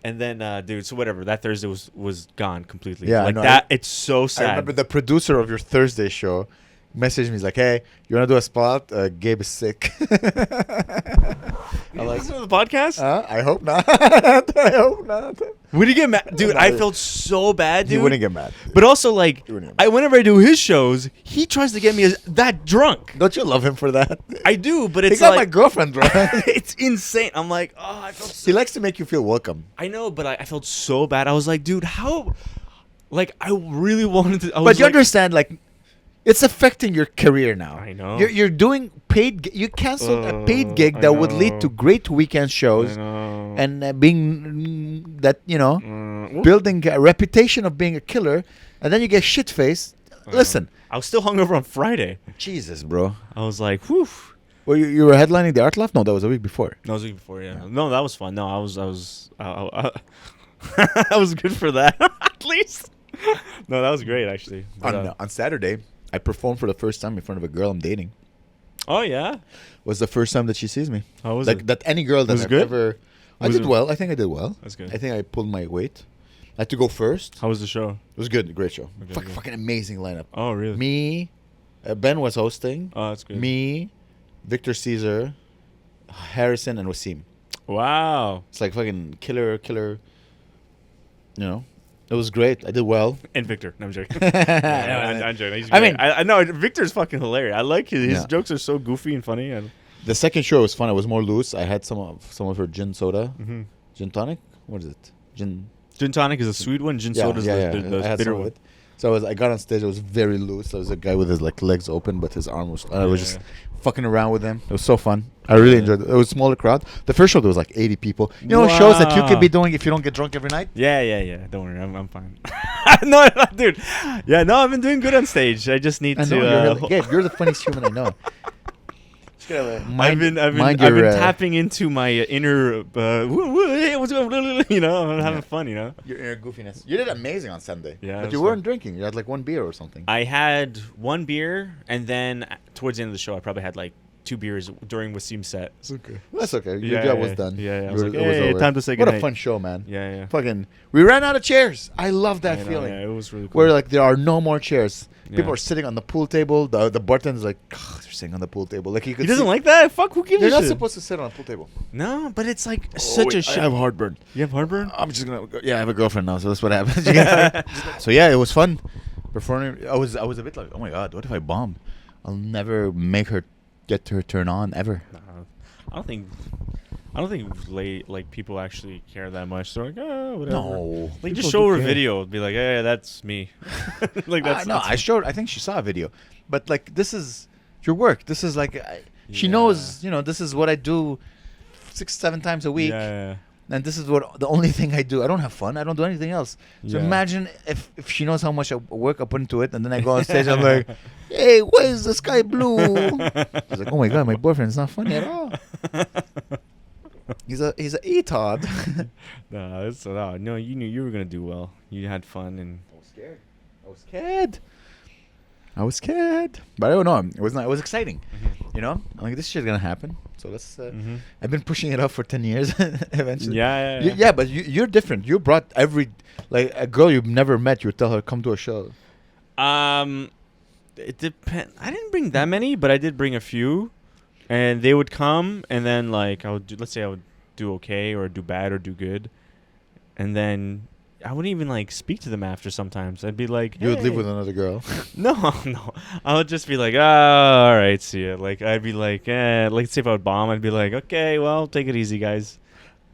And then, dude, so whatever. That Thursday was gone completely. Yeah, like that. It's so sad. I remember the producer of your Thursday show messaged me. He's like, "Hey, you want to do a spot? Gabe is sick." I'm like, listen to the podcast? I hope not. I hope not. Would he get mad? Dude, I felt so bad, dude. He wouldn't get mad. But also, whenever I do his shows, he tries to get me that drunk. Don't you love him for that? I do, but it's he got my girlfriend drunk. It's insane. I'm like, I felt so... He likes to make you feel welcome. I know, but I felt so bad. I was like, dude, how... I really wanted to... But you understand, it's affecting your career now. I know. You're doing paid... You canceled a paid gig that would lead to great weekend shows. And being that, building a reputation of being a killer. And then you get shit-faced. Listen. I was still hungover on Friday. Jesus, bro. I was like, whew. Well, you were headlining the Art Loft? No, that was a week before. No, it was a week before, yeah. No, that was fun. No, I was I was good for that, at least. No, that was great, actually. But, on Saturday, I performed for the first time in front of a girl I'm dating. Oh, yeah? Was the first time that she sees me. How was it? That any girl that I've ever... I did well. I think I did well. That's good. I think I pulled my weight. I had to go first. How was the show? It was good. Great show. Okay, Fucking amazing lineup. Oh, really? Me, Ben was hosting. Oh, that's good. Me, Victor Caesar, Harrison, and Wasim. Wow. It's like fucking killer. It was great. I did well. And Victor. No, I'm joking. I'm joking. He's great. I know Victor's fucking hilarious. I like his jokes are so goofy and funny. And the second show was fun. It was more loose. I had some of her gin soda. Mm-hmm. Gin tonic? What is it? Gin tonic is a sweet one. Gin soda is the bitter one. So I got on stage. It was very loose. There was a guy with his legs open, but his arm was... I was just fucking around with him. It was so fun. I really enjoyed it. It was a smaller crowd. The first show, there was 80 people. You know shows that you could be doing if you don't get drunk every night? Yeah. Don't worry. I'm fine. No, dude. Yeah, no, I've been doing good on stage. I just need to... Gabe, you're the funniest human I know. I've been tapping into my inner, hey, what's going on? I'm having fun, Your inner goofiness. You did amazing on Sunday. Yeah, but you weren't drinking. You had 1 beer or something. I had 1 beer, and then towards the end of the show, I probably had 2 beers during Wasim's set. It's okay. That's okay. Your job was done. Yeah. I was like, hey, time to say goodnight. What a fun show, man. Yeah. Fucking, we ran out of chairs. I love that feeling. Yeah, it was really cool. Where there are no more chairs. People are sitting on the pool table. The bartender's they're sitting on the pool table. He doesn't like that? Fuck, who gives a shit? You're not supposed to sit on a pool table. No, but it's such a shit. I have heartburn. You have heartburn? I'm just gonna go. Yeah, I have a girlfriend now, so that's what happens. So yeah, it was fun. Performing, I was a bit like, oh my god, what if I bomb? I'll never make her get her turn on ever. I don't think people actually care that much. They're like, oh, whatever. No, just show her a video. Be like, hey, that's me. I think she saw a video, but this is your work. This is she knows. This is what I do 6-7 times a week. Yeah. And this is the only thing I do. I don't have fun. I don't do anything else. So imagine if she knows how much work I put into it, and then I go on stage, I'm like, hey, why is the sky blue? She's like, oh my god, my boyfriend's not funny at all. He's a etard. No, you knew you were gonna do well. You had fun, and I was scared, but I don't know. It was not. It was exciting. Mm-hmm. I'm like, this shit's gonna happen. So let's. I've been pushing it off for 10 years. Eventually. Yeah. But you're different. You brought a girl you've never met. You would tell her come to a show. It depend. I didn't bring that many, but I did bring a few, and they would come, and then like I would do. Let's say I would do okay, or do bad, or do good, and then I wouldn't even like speak to them after. Sometimes I'd be like, You would live with another girl. No. I would just be like, all right, see ya. Like I'd be like, like say if I would bomb, I'd be like, okay, well, take it easy, guys.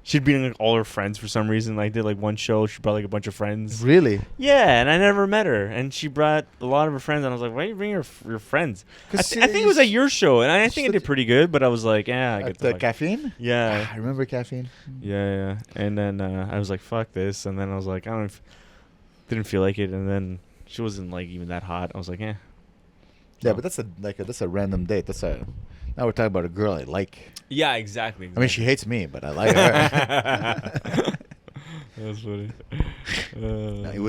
She'd bring like all her friends for some reason. Like did like one show, she brought like a bunch of friends. Really? Yeah, and I never met her, and she brought a lot of her friends, and I was like, why do you bring your friends? I think it was at your show, and I think I did pretty good, but I was like, I get the caffeine. Yeah, I remember caffeine. Yeah, and then I was like, fuck this, and then I was like, didn't feel like it, and then she wasn't like even that hot. I was like, Yeah, but that's a random date. Now we're talking about a girl I like. Yeah, exactly. I mean, she hates me, but I like her. That's funny. It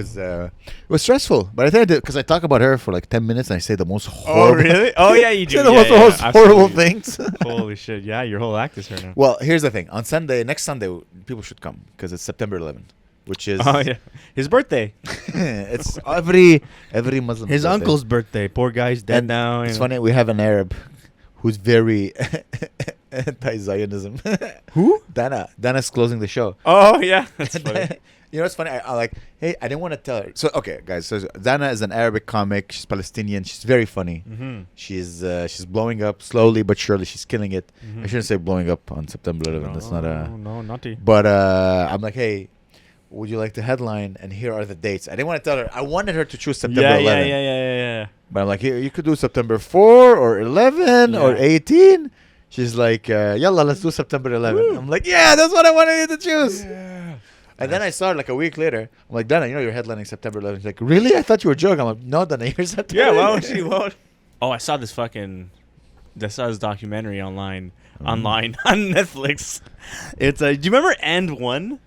was stressful, but I think because I talk about her for like 10 minutes and I say the most horrible. Oh really? Oh yeah, you do. Say the most horrible things. Holy shit! Yeah, your whole act is her now. Well, here's the thing. On next Sunday, people should come because it's September 11th, which is his birthday. It's every Muslim. His birthday. uncle's birthday. Poor guy's dead now. It's funny. We have an Arab who's very anti-Zionism. Who? Dana's closing the show. Oh yeah, that's funny. You know what's funny? I like, hey, I didn't want to tell her. So, okay, guys. So, Dana is an Arabic comic. She's Palestinian. She's very funny. Mm-hmm. She's blowing up slowly but surely. She's killing it. Mm-hmm. I shouldn't say blowing up on September 11th. No, That's not a... No, naughty. But I'm like, hey, would you like the headline? And here are the dates. I didn't want to tell her. I wanted her to choose September 11th. Yeah. But I'm like, here, you could do September 4 or 11 or 18. She's like, yalla, let's do September 11th. Woo. I'm like, yeah, that's what I wanted you to choose. Yeah. And then I saw her like a week later. I'm like, Dana, you're headlining September 11th. She's like, really? I thought you were joking. I'm like, no, Dana, you're September 11th. Yeah, why would she? Oh, I saw this documentary online on Netflix. It's do you remember And One?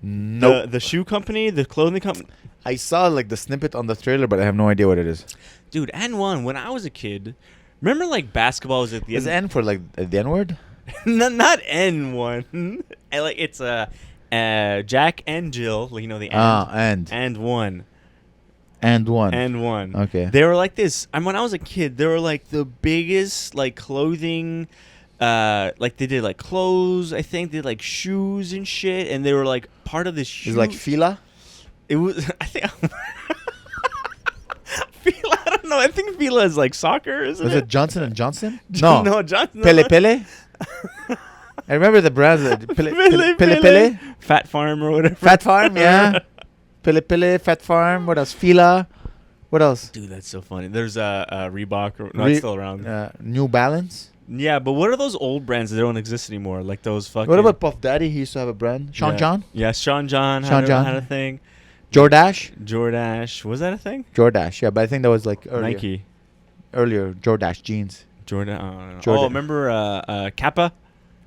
No. The shoe company, the clothing company. I saw like the snippet on the trailer, but I have no idea what it is. Dude, And One. When I was a kid, remember like basketball was at the Is end. N for like the N word? Not N1. Like it's Jack and Jill. Like, you know the and one. And one. And one. Okay. They were like this. And when I was a kid, they were like the biggest like clothing. Like they did like clothes. I think they did like shoes and shit. And they were like part of this shoe. It's like Fila. It was. I think. Fila. I don't know. I think Fila is like soccer. Isn't Was it? it Johnson and Johnson? No. No, Johnson. Pele Pele. I remember the brands. Pele. Fat Farm or whatever. Fat Farm, yeah. Pele, Fat Farm. What else? Fila. What else? Dude, that's so funny. There's Reebok. No, it's still around. New Balance. Yeah, but what are those old brands that don't exist anymore? Like those fucking... What about Puff Daddy? He used to have a brand. Sean John? Yeah, Sean John had a thing. Jordache. Was that a thing? Jordache, yeah. But I think that was like earlier. Nike. Earlier, Jordache jeans. Jordan. Oh, remember Kappa?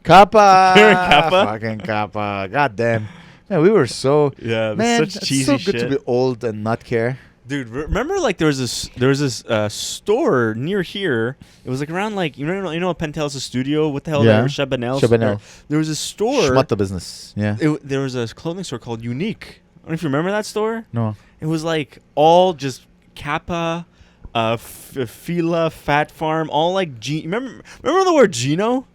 Kappa. Kappa? Fucking Kappa. God damn. Man, we were so... Yeah, man, such cheesy it's so good shit. to be old and not care. Dude, remember like there was this store near here. It was like around like you know Pentel's studio. What the hell? Yeah. Chabanel. There was a store. Schmutta business. Yeah. There was a clothing store called Unique. I don't know if you remember that store. No. It was like all just Kappa, Fila, Fat Farm, all like remember the word Gino?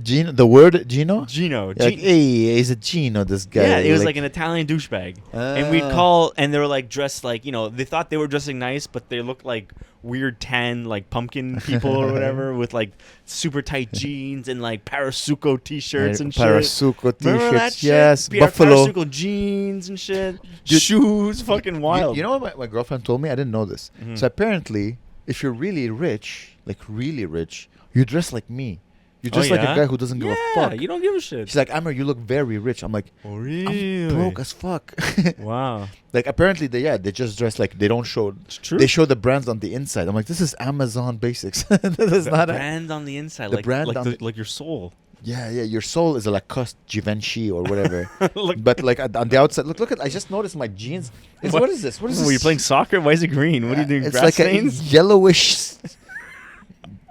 Gino, the word Gino? Gino. Like, hey, he's a Gino, this guy. Yeah, it was like an Italian douchebag. And we'd call, and they were like dressed like, you know, they thought they were dressing nice, but they looked like weird tan, like pumpkin people or whatever, with like super tight jeans and like Parasuco t-shirts and shit. Parasuco t-shirts, remember that shit? yes. Buffalo. Parasuco jeans and shit. Shoes, fucking wild. You know what my girlfriend told me? I didn't know this. Mm-hmm. So apparently, if you're really rich, you dress like me. You're just like a guy who doesn't give a fuck. You don't give a shit. She's like, Amer, you look very rich. I'm like, oh, really? I'm broke as fuck. Wow. Like, apparently, they just dress like they don't show. It's true. They show the brands on the inside. I'm like, this is Amazon basics. This is not brand on the inside. Like your soul. Yeah. Your soul is a Lacoste, Givenchy, or whatever. But like on the outside, look at. I just noticed my jeans. What is this? What is this? Were you playing soccer? Why is it green? What are you doing? It's grass like stains? a yellowish.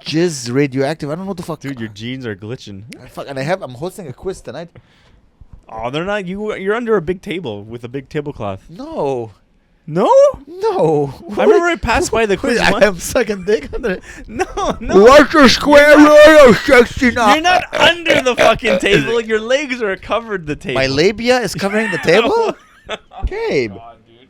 Jizz radioactive. I don't know what the fuck. Dude, your jeans are glitching. Fuck, and I'm hosting a quiz tonight. Oh, they're not. You're under a big table with a big tablecloth. No. No? No. I remember I passed by the quiz I once. am sucking dick under it. No. What's the square root of 69? You're not under the fucking table. Your legs are covered the table. My labia is covering the table? Gabe. God, dude.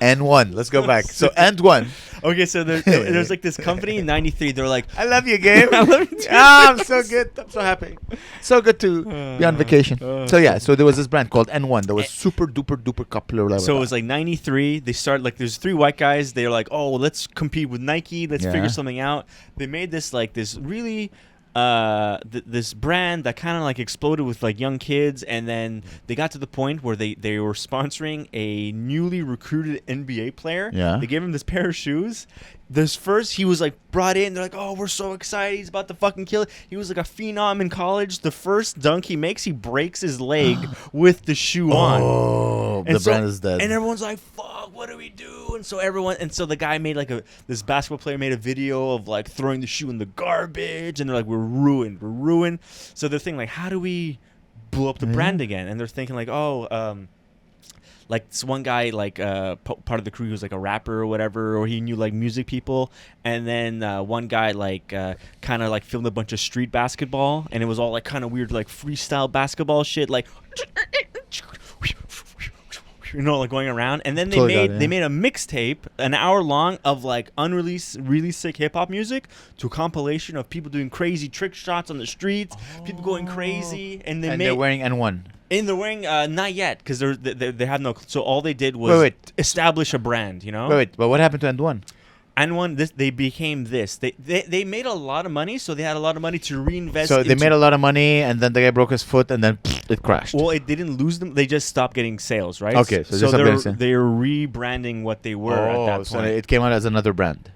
N1. Let's go back. So, N1. Okay, so there's like this company in '93. They're like, I love you, Gabe. I love you too. I'm so good. I'm so happy. So good to be on vacation. So yeah, so there was this brand called N1 that was super duper duper popular. So it was like '93. They started like there's 3 white guys. They're like, oh, let's compete with Nike. Let's figure something out. They made this like this really this brand that kind of like exploded with like young kids, and then they got to the point where they were sponsoring a newly recruited NBA player. Yeah. They gave him this pair of shoes. He was like brought in. They're like, oh, we're so excited. He's about to fucking kill it. He was like a phenom in college. The first dunk he makes, he breaks his leg with the shoe on. Oh, the brand is dead. And everyone's like, fuck, what do we do? And so the guy made like this basketball player made a video of like throwing the shoe in the garbage. And they're like, we're ruined. So they're thinking like, how do we blow up the brand again? And they're thinking like, like this one guy, like part of the crew was like a rapper or whatever, or he knew like music people. And then one guy like kind of like filmed a bunch of street basketball, and it was all like kind of weird like freestyle basketball shit, like like going around. And then they made a mixtape, an hour long, of like unreleased, really sick hip hop music to a compilation of people doing crazy trick shots on the streets, people going crazy, and they're wearing N1. And they're wearing not yet, because they have no. So all they did was establish a brand, you know. But what happened to N1? N1, they became this. They made a lot of money, so they had a lot of money to reinvest. So they made a lot of money, and then the guy broke his foot, and then it crashed. Well, it didn't lose them. They just stopped getting sales, right? Okay, so they're rebranding what they were at that point. So it came out as another brand.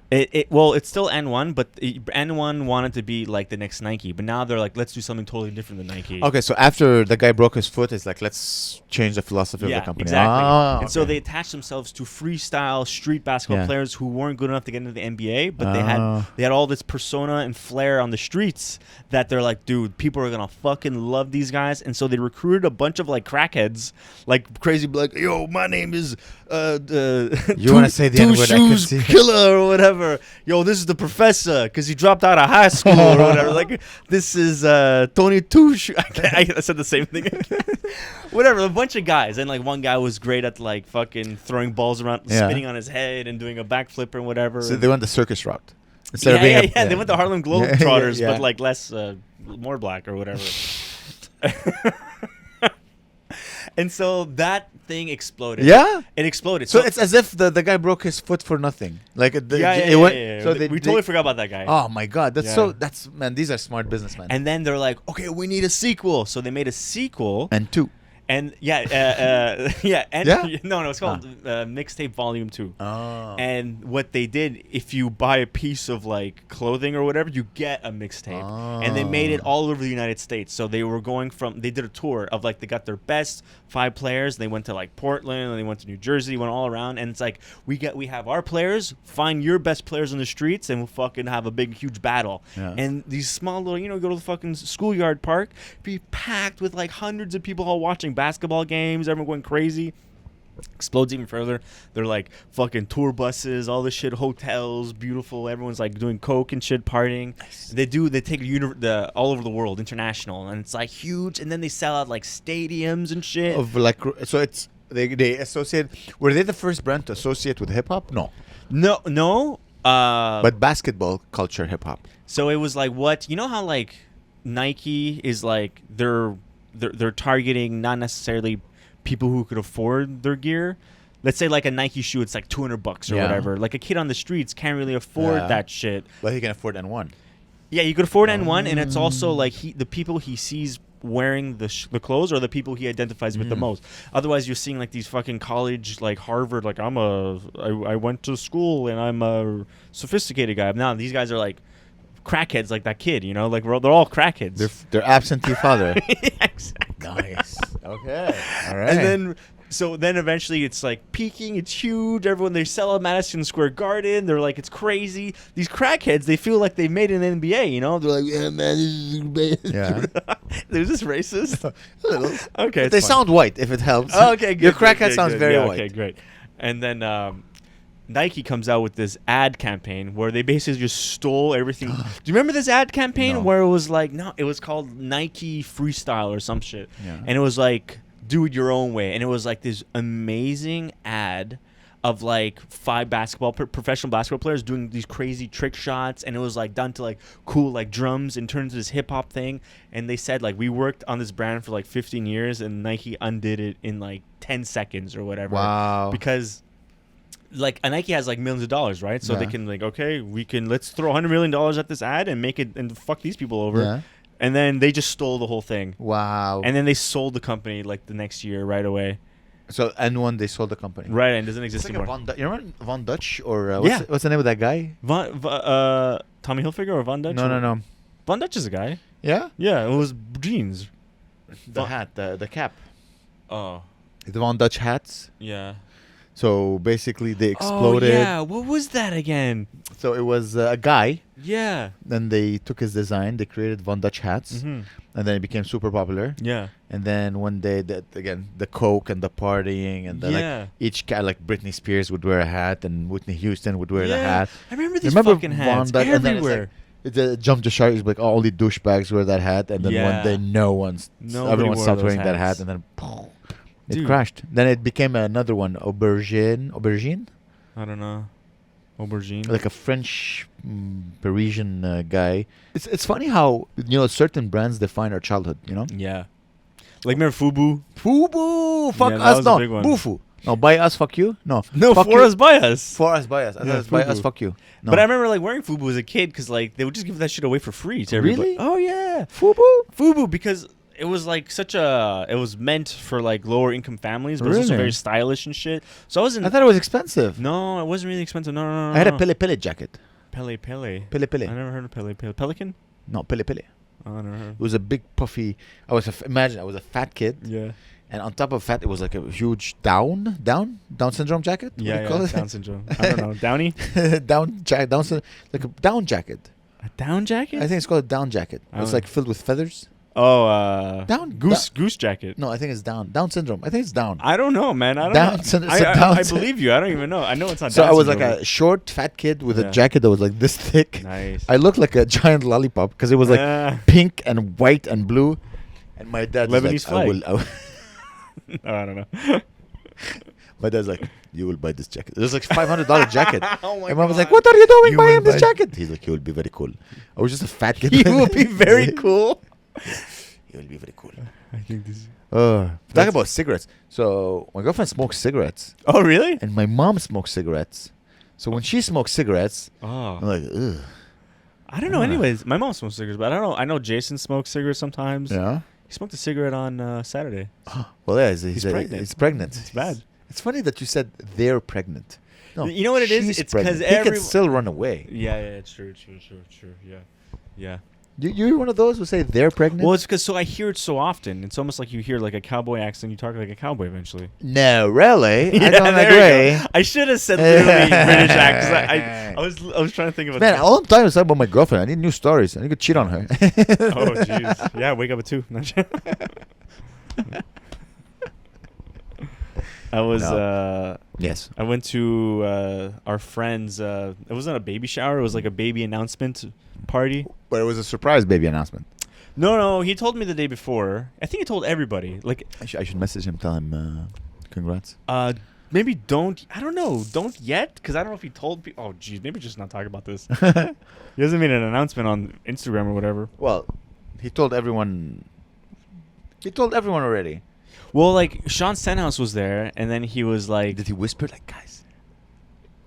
Well, it's still N1, but N1 wanted to be like the next Nike, but now they're like, let's do something totally different than Nike. Okay, so after the guy broke his foot, it's like, let's change the philosophy of the company. Exactly. So they attached themselves to freestyle street basketball players who weren't good enough to get into the NBA, but they had all this persona and flair on the streets that they're like, dude, people are gonna fucking love these guys. And so they recruited a bunch of like crackheads, like crazy, like, yo, my name is you want to say the N-word? Shoes Killer or whatever. Yo, this is the professor because he dropped out of high school or whatever. Like, this is Tony Two Shoes. I said the same thing. Whatever, a bunch of guys, and like one guy was great at like fucking throwing balls around, spinning on his head, and doing a backflip or whatever. So they went the circus route. Instead of being they went the Harlem Globetrotters, but like less, more black or whatever. And so that thing exploded. Yeah, it exploded. So it's as if the guy broke his foot for nothing. Like So we totally forgot about that guy. Oh my god, that's man. These are smart businessmen. And then they're like, okay, we need a sequel. So they made a sequel. And 2. And no, it's called Mixtape Volume 2. Oh. And what they did, if you buy a piece of like clothing or whatever, you get a mixtape. Oh. And they made it all over the United States. So they were they did a tour of like, they got their best 5 players. They went to like Portland, and they went to New Jersey, went all around. And it's like, we have our players, find your best players on the streets, and we'll fucking have a big, huge battle. Yeah. And these small little, go to the fucking schoolyard park, be packed with like hundreds of people all watching basketball games, everyone going crazy. Explodes even further. They're like fucking tour buses, all this shit, hotels, beautiful. Everyone's like doing coke and shit, partying. Nice. They take all over the world, international, and it's like huge. And then they sell out like stadiums and shit. Of like, so it's they associate. Were they the first brand to associate with hip hop? No. But basketball culture, hip hop. So it was like, what, how like Nike is like they're targeting not necessarily people who could afford their gear. Let's say like a Nike shoe, it's like $200 or whatever. Like a kid on the streets can't really afford that shit. But he can afford N1. Yeah, you could afford N1, and it's also like the people he sees wearing the clothes are the people he identifies with the most. Otherwise, you're seeing like these fucking college, like Harvard, like I went to school and I'm a sophisticated guy. Now these guys are like crackheads, like that kid, like they're all crackheads. They're absentee father. Exactly. Nice. Okay. All right. And then eventually it's like peaking. It's huge. Everyone, they sell out Madison Square Garden. They're like, it's crazy. These crackheads, they feel like they made an NBA. They're like, yeah, man, this is bad. Yeah. They're just racist. A little. Okay. They sound white, if it helps. Oh, okay. Good, Your crackhead sounds very white. Okay, great. And then Nike comes out with this ad campaign where they basically just stole everything. Do you remember this ad campaign where it was like, no, it was called Nike Freestyle or some shit. Yeah. And it was like, do it your own way. And it was like this amazing ad of like 5 professional basketball players doing these crazy trick shots, and it was like done to like cool like drums and turned into this hip hop thing. And they said like, we worked on this brand for like 15 years and Nike undid it in like 10 seconds or whatever. Wow. Because like a Nike has like millions of dollars, right? So they can like, okay, let's throw $100 million at this ad and make it and fuck these people over. Yeah. And then they just stole the whole thing. Wow. And then they sold the company like the next year right away. So N1, they sold the company. Right, and it doesn't exist Like anymore. you remember Von Dutch or what's the name of that guy? Tommy Hilfiger or Von Dutch? No. Von Dutch is a guy. Yeah. Yeah, it was jeans. The hat, the cap. Oh. The Von Dutch hats. Yeah. So basically, they exploded. Oh yeah, what was that again? So it was a guy. Yeah. Then they took his design. They created Von Dutch hats, and then it became super popular. Yeah. And then one day, the coke and the partying and like each guy, like Britney Spears would wear a hat, and Whitney Houston would wear the hat. I remember these fucking hats everywhere. It jumped to shark. It's like all the douchebags wear that hat, and then one day, everyone stopped wearing that hat, and then it crashed. Then it became another one, aubergine. I don't know. Aubergine. Like a French Parisian guy. It's funny how certain brands define our childhood. Yeah. Like remember Fubu? Fubu, fuck us, no. Bufu. No, by us, fuck you. No, for us, by us. For us, by us. I thought it was by us, fuck you. No. But I remember like wearing Fubu as a kid because like they would just give that shit away for free to everybody. Really? Oh yeah, Fubu because it was like it was meant for like lower income families, but it was also very stylish and shit. So I thought it was expensive. No, it wasn't really expensive. No. I had a Pele jacket. Pele. Pele. I never heard of Pele. Pelican? No, Pele. Oh, I never heard. It was a big puffy. Imagine I was a fat kid. Yeah. And on top of fat, it was like a huge Down syndrome jacket. Yeah, Down syndrome. I don't know. Downy? Like a down jacket. A down jacket? I think it's called a down jacket. It's like filled with feathers. Oh, goose jacket. No, I think it's Down syndrome. I think it's Down. I don't know, man. I don't know. I believe you. I don't even know. I know it's not. So I was like a short, fat kid with a jacket that was like this thick. Nice. I looked like a giant lollipop because it was like pink and white and blue. And my dad Lebanese was like, I don't know. My dad's like, you will buy this jacket. It was like $500 jacket. Oh my and Mom was God. like, what are you doing buying this jacket? He's like, you will be very cool. I was just a fat kid. You will be very cool. You will be very cool. I think this. Talk about cigarettes. So my girlfriend smokes cigarettes. Oh really? And my mom smokes cigarettes. So when she smokes cigarettes, I'm like, ugh. I don't know. Anyways, my mom smokes cigarettes, but I don't know. I know Jason smokes cigarettes sometimes. Yeah. He smoked a cigarette on Saturday. Well, yeah, he's pregnant. He's pregnant. It's bad. It's funny that you said they're pregnant. No, you know what it is? It's because he can still run away. Yeah, it's true. Yeah. You're one of those who say they're pregnant? Well, it's because I hear it so often. It's almost like you hear like a cowboy accent. You talk like a cowboy eventually. No, really? Yeah, I don't agree. I should have said literally British accent. I was trying to think of. Man, all the time I talk about my girlfriend. I need new stories. I need to cheat on her. Oh jeez. Yeah, wake up at 2. I was yes. I went to our friend's it wasn't a baby shower, it was like a baby announcement party. But it was a surprise baby announcement. No, he told me the day before. I think he told everybody. Like I should message him, tell him congrats. Maybe don't yet, because I don't know if he told people. Oh geez, maybe just not talk about this. He hasn't made an announcement on Instagram or whatever. Well, he told everyone already. Well, like Sean Stenhouse was there, and then he was like, did he whisper like, guys,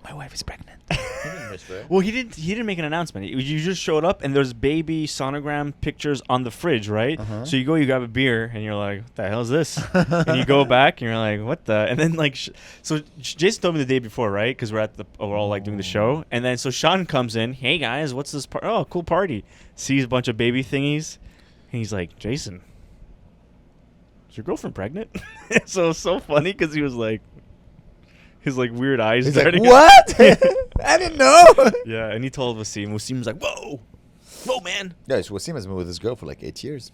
my wife is pregnant? He didn't whisper. Well, he didn't make an announcement. You just showed up, and there's baby sonogram pictures on the fridge, right? So you go, you grab a beer, and you're like, what the hell is this? And you go back, and you're like, what the? And then like, so Jason told me the day before, right? Because we're all like doing the show, and then so Sean comes in, hey guys, what's this? Oh, cool party. Sees a bunch of baby thingies, and he's like, Jason, is your girlfriend pregnant? So it's so funny because he was like, his like weird eyes. He's like, what? I didn't know. Yeah, and he told Wasim. Wasim was like, whoa, man. Yeah, so Wasim has been with his girl for like 8 years.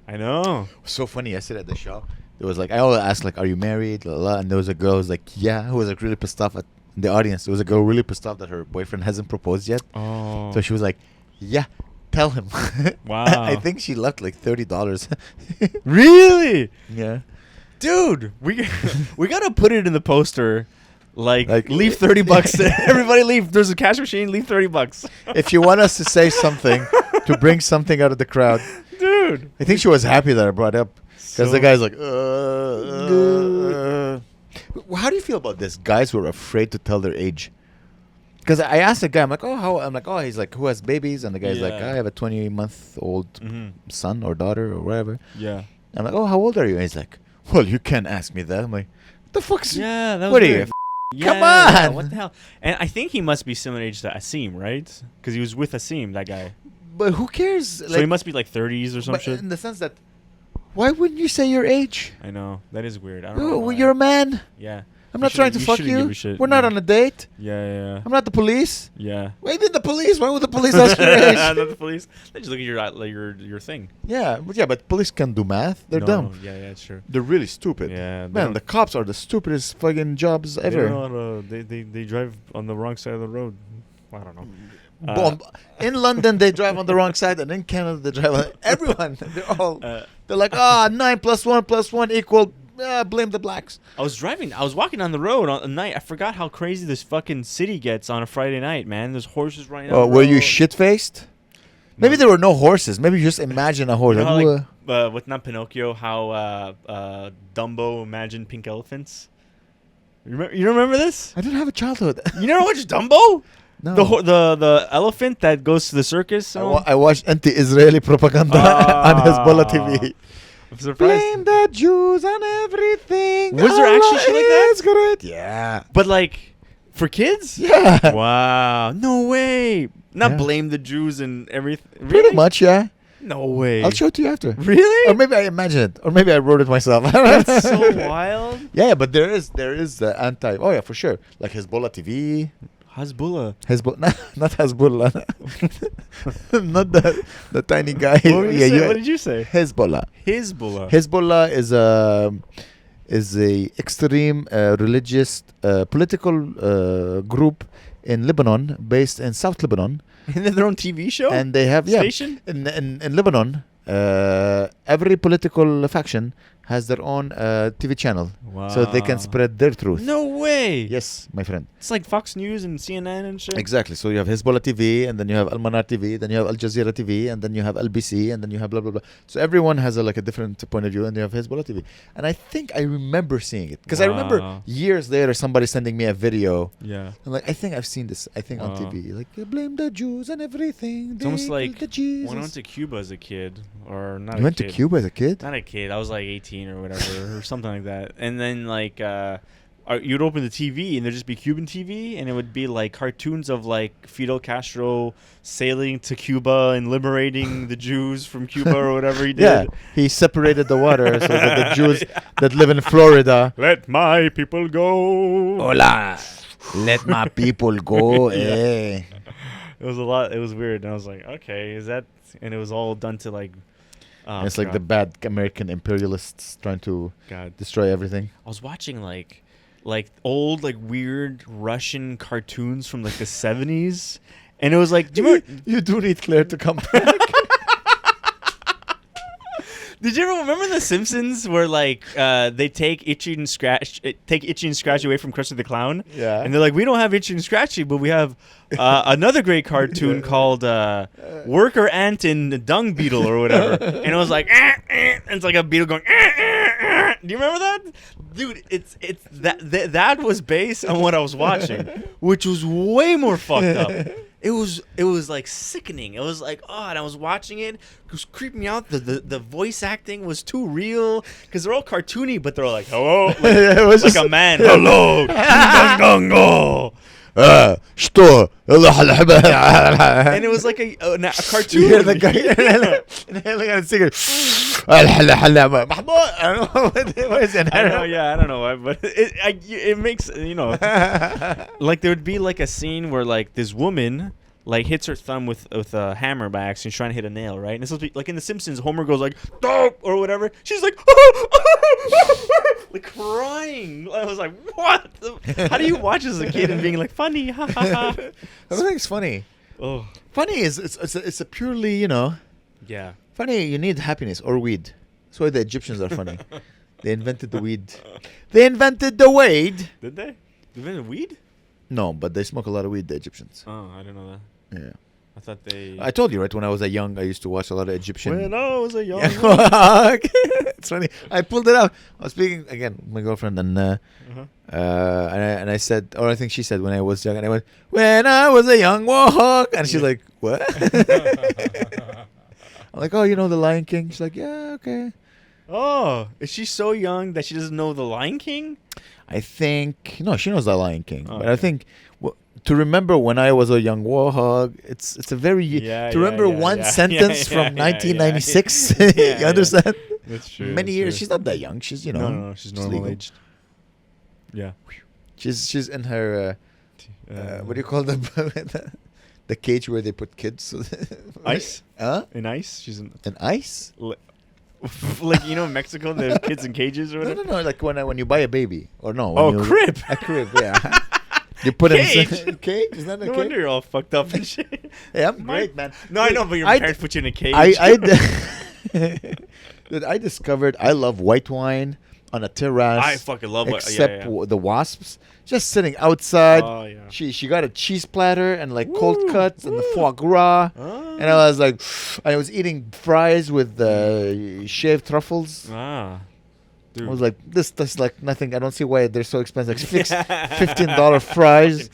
I know. It was so funny yesterday at the shop. It was like I always asked like, "Are you married?" La, la, and there was a girl who was like, "Yeah," who was like really pissed off at the audience. There was a girl really pissed off that her boyfriend hasn't proposed yet. Oh. So she was like, "Yeah, tell him." Wow. I think she left like $30. Really? Yeah. Dude, we gotta put it in the poster. Like leave $30 to everybody. Leave. There's a cash machine. Leave $30. If you want us to say something to bring something out of the crowd, dude. I think she was happy that I brought it up because the guy's like, How do you feel about this? Guys who are afraid to tell their age. Because I asked the guy, I'm like, he's like, who has babies? And the guy's like, I have a 20-month-old son or daughter or whatever. Yeah. I'm like, how old are you? And he's like, well, you can't ask me that. I'm like, what the fuck's... Yeah, that was what are weird. you? Yeah, Come on! Yeah, what the hell? And I think he must be similar age to Asim, right? Because he was with Asim, that guy. But who cares? So he must be like 30s or some shit. In the sense that, why wouldn't you say your age? I know. That is weird. I don't know why. You're a man. Yeah. I'm not trying to fuck you. We're not on a date. Yeah. I'm not the police. Yeah. Wait, the police? Why would the police ask your age? Not the police. They just look at your thing. Yeah, but police can do math. They're dumb. Yeah, it's true. They're really stupid. Yeah. Man, the cops are the stupidest fucking jobs ever. They drive on the wrong side of the road. I don't know. In London, they drive on the wrong side, and in Canada, they drive on... Everyone, they're like, 9 + 1 + 1 equal... blame the blacks. I was walking on the road on a night. I forgot how crazy this fucking city gets on a Friday night, man. There's horses running down the road. Were you shit-faced? Maybe there were no horses. Maybe you just imagine a horse. You know how, with not Pinocchio, how Dumbo imagined pink elephants? You remember this? I didn't have a childhood. You never watched Dumbo? No. The elephant that goes to the circus? I watched anti-Israeli propaganda on Hezbollah TV. I'm surprised. Blame the Jews and everything. Was there actually shit like that? That's great. Yeah. But like, for kids? Yeah. Wow. No way. Not blame the Jews and everything. Really? Pretty much, yeah. No way. I'll show it to you after. Really? Or maybe I imagined it. Or maybe I wrote it myself. That's so wild. Yeah, but there is the anti... Oh, yeah, for sure. Like Hezbollah TV. Hezbollah. Not Hezbollah. Not the tiny guy. What did you say? Hezbollah. Hezbollah is a extreme religious political group in Lebanon, based in South Lebanon. And they have their own TV show? And they have station? In Lebanon, every political faction has their own TV channel. Wow. So they can spread their truth. No way. Yes, my friend. It's like Fox News and CNN and shit. Exactly. So you have Hezbollah TV, and then you have Al Manar TV, then you have Al Jazeera TV, and then you have LBC, and then you have blah blah blah. So everyone has a different point of view, and you have Hezbollah TV. And I think I remember seeing it because I remember years later somebody sending me a video. Yeah. I'm like, I think I've seen this. I think on TV, like blame the Jews and everything. It's almost like when I went to Cuba as a kid, or not. You went to Cuba as a kid? Not a kid. I was like 18 or whatever, or something like that. And then like you'd open the TV and there'd just be Cuban TV, and it would be like cartoons of like Fidel Castro sailing to Cuba and liberating the Jews from Cuba or whatever he did. Yeah, he separated the water so that the Jews that live in Florida. Let my people go. Hola. Let my people go. Yeah. It was a lot. It was weird. And I was like, okay, is that? And it was all done to like. It's like the bad American imperialists trying to destroy everything. I was watching like old weird Russian cartoons from like the 70s, and it was like, you do need Claire to come back. Did you ever remember The Simpsons where like they take Itchy and Scratchy away from Krusty the Clown? Yeah. And they're like, we don't have Itchy and Scratchy, but we have another great cartoon called Worker Ant and Dung Beetle or whatever. And it was like, and it's like a beetle going. Do you remember that? Dude, it's that was based on what I was watching, which was way more fucked up. It was like sickening. It was like, and I was watching it. It was creeping me out. The voice acting was too real because they're all cartoony, but they're like, hello, it was like a man. Hello, что? And it was like a cartoon. You hear the guy singing. I don't know why, but it makes like there would be like a scene where like this woman like hits her thumb with a hammer by accident, trying to hit a nail, right? And it's supposed to be like in The Simpsons, Homer goes like, "Stop!" or whatever. She's like, like crying. I was like, what? How do you watch as a kid and being like funny? Ha ha ha. I don't think it's funny. Oh, Funny is it's a purely, you know. yeah. Funny, you need happiness or weed. That's why the Egyptians are funny. They invented the weed. They invented the weed. Did they? They invented weed? No, but they smoke a lot of weed, the Egyptians. Oh, I didn't know that. Yeah. I thought they. I told you, right? When I was young, I used to watch a lot of Egyptian. When I was a young. It's funny. I pulled it out. I was speaking again with my girlfriend, and and I said, or I think she said, when I was young, and I went, when I was a young walk, and she's like, what? I'm like, oh, you know the Lion King? She's like, yeah, okay. Oh, is she so young that she doesn't know the Lion King? I think no, she knows the Lion King, Oh, but I think to remember when I was a young warhog, it's a very to remember one sentence from 1996. You understand? That's true. Many years. She's not that young. She's no, she's normal legal. aged. Yeah. She's in her what do you call them? The cage where they put kids. Ice? Huh? In ice? She's in ice? like, you know, in Mexico, there's kids in cages or whatever? No. Like when you buy a baby. Or no. Crib. A crib, yeah. You put Cage? him in a cage? Is that a No cage? wonder you're all fucked up and shit. Hey, I'm great, man. No, I know, but your parents put you in a cage. Dude, I discovered I love white wine on a terrace. I fucking love it. Except the wasps. Just sitting outside. Oh, yeah. She got a cheese platter and like cold cuts and the foie gras. Oh. And I was like, I was eating fries with shaved truffles. Ah. Dude. I was like, this like nothing. I don't see why they're so expensive. Like $15 fries.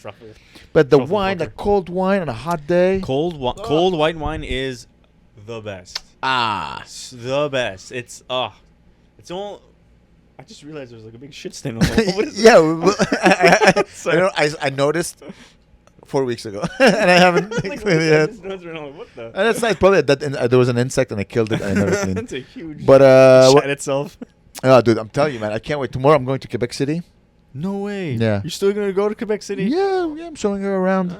But the wine, the cold wine on a hot day. Cold white wine is the best. It's the best. It's all. I just realized there was like a big shit stain on the wall. What is yeah, I noticed 4 weeks ago, and I haven't cleaned it yet. What the? And it's nice. Probably that there was an insect and I killed it and I never cleaned. That's a huge. But shat itself. Oh, dude, I'm telling you, man, I can't wait. Tomorrow I'm going to Quebec City. No way. Yeah. You're still gonna go to Quebec City? Yeah, I'm showing her around.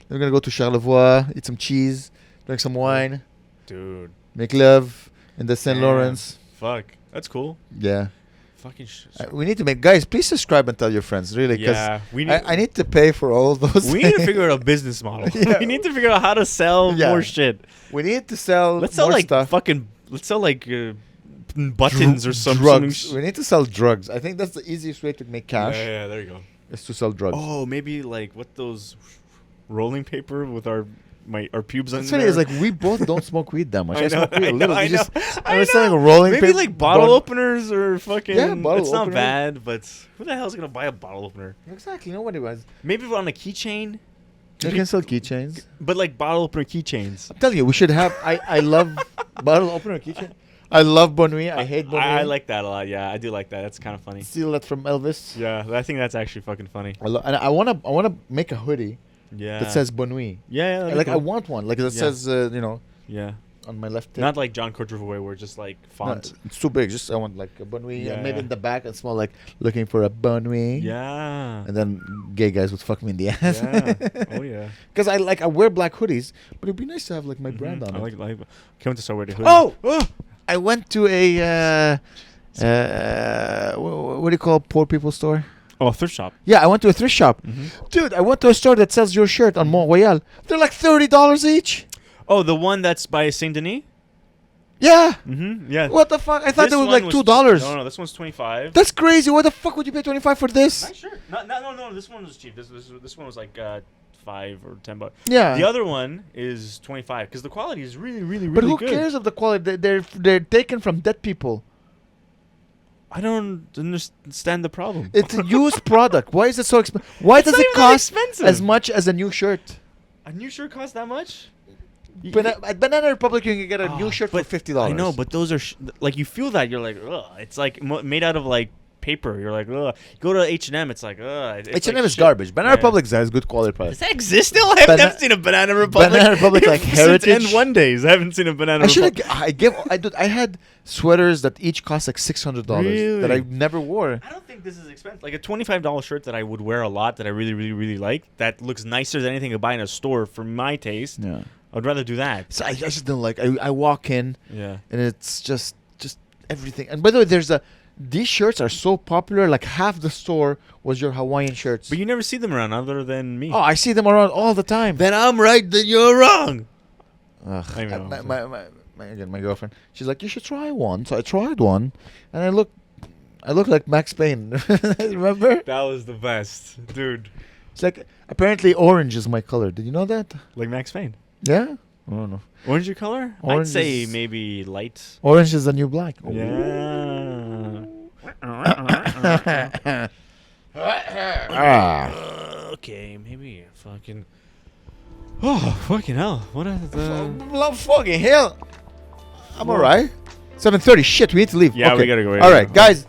We're gonna go to Charlevoix, eat some cheese, drink some wine, dude, make love in the St. Lawrence. Fuck, that's cool. Yeah. Fucking we need to make guys. Please subscribe and tell your friends, really, because I need to pay for all those. We need to figure out a business model. We need to figure out how to sell more shit. We need to sell. Let's sell like stuff. Let's sell like buttons or some drugs. We need to sell drugs. I think that's the easiest way to make cash. Yeah, there you go. Is to sell drugs. Oh, maybe like what those rolling paper with our pubes on. That's funny. It's like we both don't smoke weed that much. I smoke weed a little. I know. I was selling a rolling paper. Maybe like bottle openers or fucking. Yeah, bottle It's opener. not bad, but who the hell is gonna buy a bottle opener? Exactly. Nobody was. Maybe on a keychain. You can sell keychains. But like bottle opener keychains. I'm telling you, we should have. I love bottle opener keychain. I love Bonne Nuit. I hate Bonne Nuit. I like that a lot. Yeah, I do like that. That's kind of funny. Steal that from Elvis. Yeah, I think that's actually fucking funny. And I wanna make a hoodie. Yeah. That says Bonne Nuit. Yeah. Like I want one. Like that says Yeah. on my left. Not like John Cordover where just like font. No, it's too big. Just I want like a Bonne Nuit. Yeah. And maybe in the back and small like looking for a Bonne Nuit. Yeah. And then gay guys would fuck me in the ass. Yeah. Oh yeah. Because I wear black hoodies, but it'd be nice to have like my brand on it. I like come to start wearing hoodie. Oh! I went to a what do you call poor people store? Oh, a thrift shop. Yeah, I went to a thrift shop. Mm-hmm. Dude, I went to a store that sells your shirt on Montreal. They're like $30 each. Oh, the one that's by Saint Denis? Yeah. Mm-hmm. Yeah. What the fuck? I thought it was like $2. No, this one's $25. That's crazy. Why the fuck would you pay $25 for this? Not sure. No. This one was cheap. This one was like $5 or $10. Yeah. The other one is $25 because the quality is really good. But who cares of the quality? They're taken from dead people. I don't understand the problem. It's a used product. Why is it so expensive? Why does it cost as much as a new shirt? A new shirt costs that much? But at Banana Republic, you can get a new shirt for $50. I know, but those are like you feel that you're like, ugh. It's like made out of like paper. You're like, ugh. Go to H&M, it's like, ugh. H&M is garbage. Banana Republic has good quality products. Does that exist still? I haven't seen a Banana Republic. Banana Republic like heritage. Since N1 days, I haven't seen a Banana Republic. I had sweaters that each cost like $600 Really? that I never wore. I don't think this is expensive. Like a $25 shirt that I would wear a lot, that I really, really, really like, that looks nicer than anything I buy in a store for my taste. Yeah. I'd rather do that. So I just don't like. I walk in, Yeah. and it's just everything. And by the way, these shirts are so popular. Like half the store was your Hawaiian shirts. But you never see them around other than me. Oh, I see them around all the time. Then I'm right, then you're wrong. Ugh. I know. My girlfriend, she's like, you should try one. So I tried one, and I look like Max Payne. Remember? That was the best, dude. It's like, apparently orange is my color. Did you know that? Like Max Payne. Yeah? I don't know. Orange your color? Orange I'd say is- maybe light. Orange is the new black. Yeah. Okay, maybe fucking. Oh, fucking hell. What is Love fucking hell. I'm alright. 7:30. Shit, we need to leave. Yeah, okay. we gotta go. Alright, guys.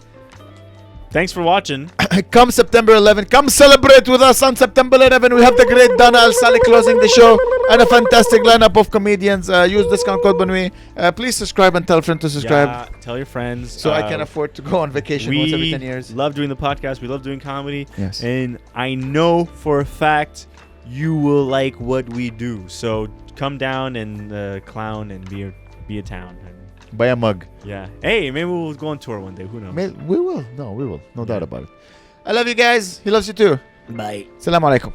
Thanks for watching. Come September 11, come celebrate with us on September 11. We have the great Donna Al Sali closing the show and a fantastic lineup of comedians. Use discount code Bonne Nuit. Please subscribe and tell a friend to subscribe. Yeah, tell your friends. So I can afford to go on vacation once every 10 years. We love doing the podcast. We love doing comedy. Yes. And I know for a fact you will like what we do. So come down and clown and be a town. Buy a mug. Yeah. Hey, maybe we'll go on tour one day. Who knows? We will. No, we will. No doubt about it. I love you guys. He loves you too. Bye. Assalamu alaikum.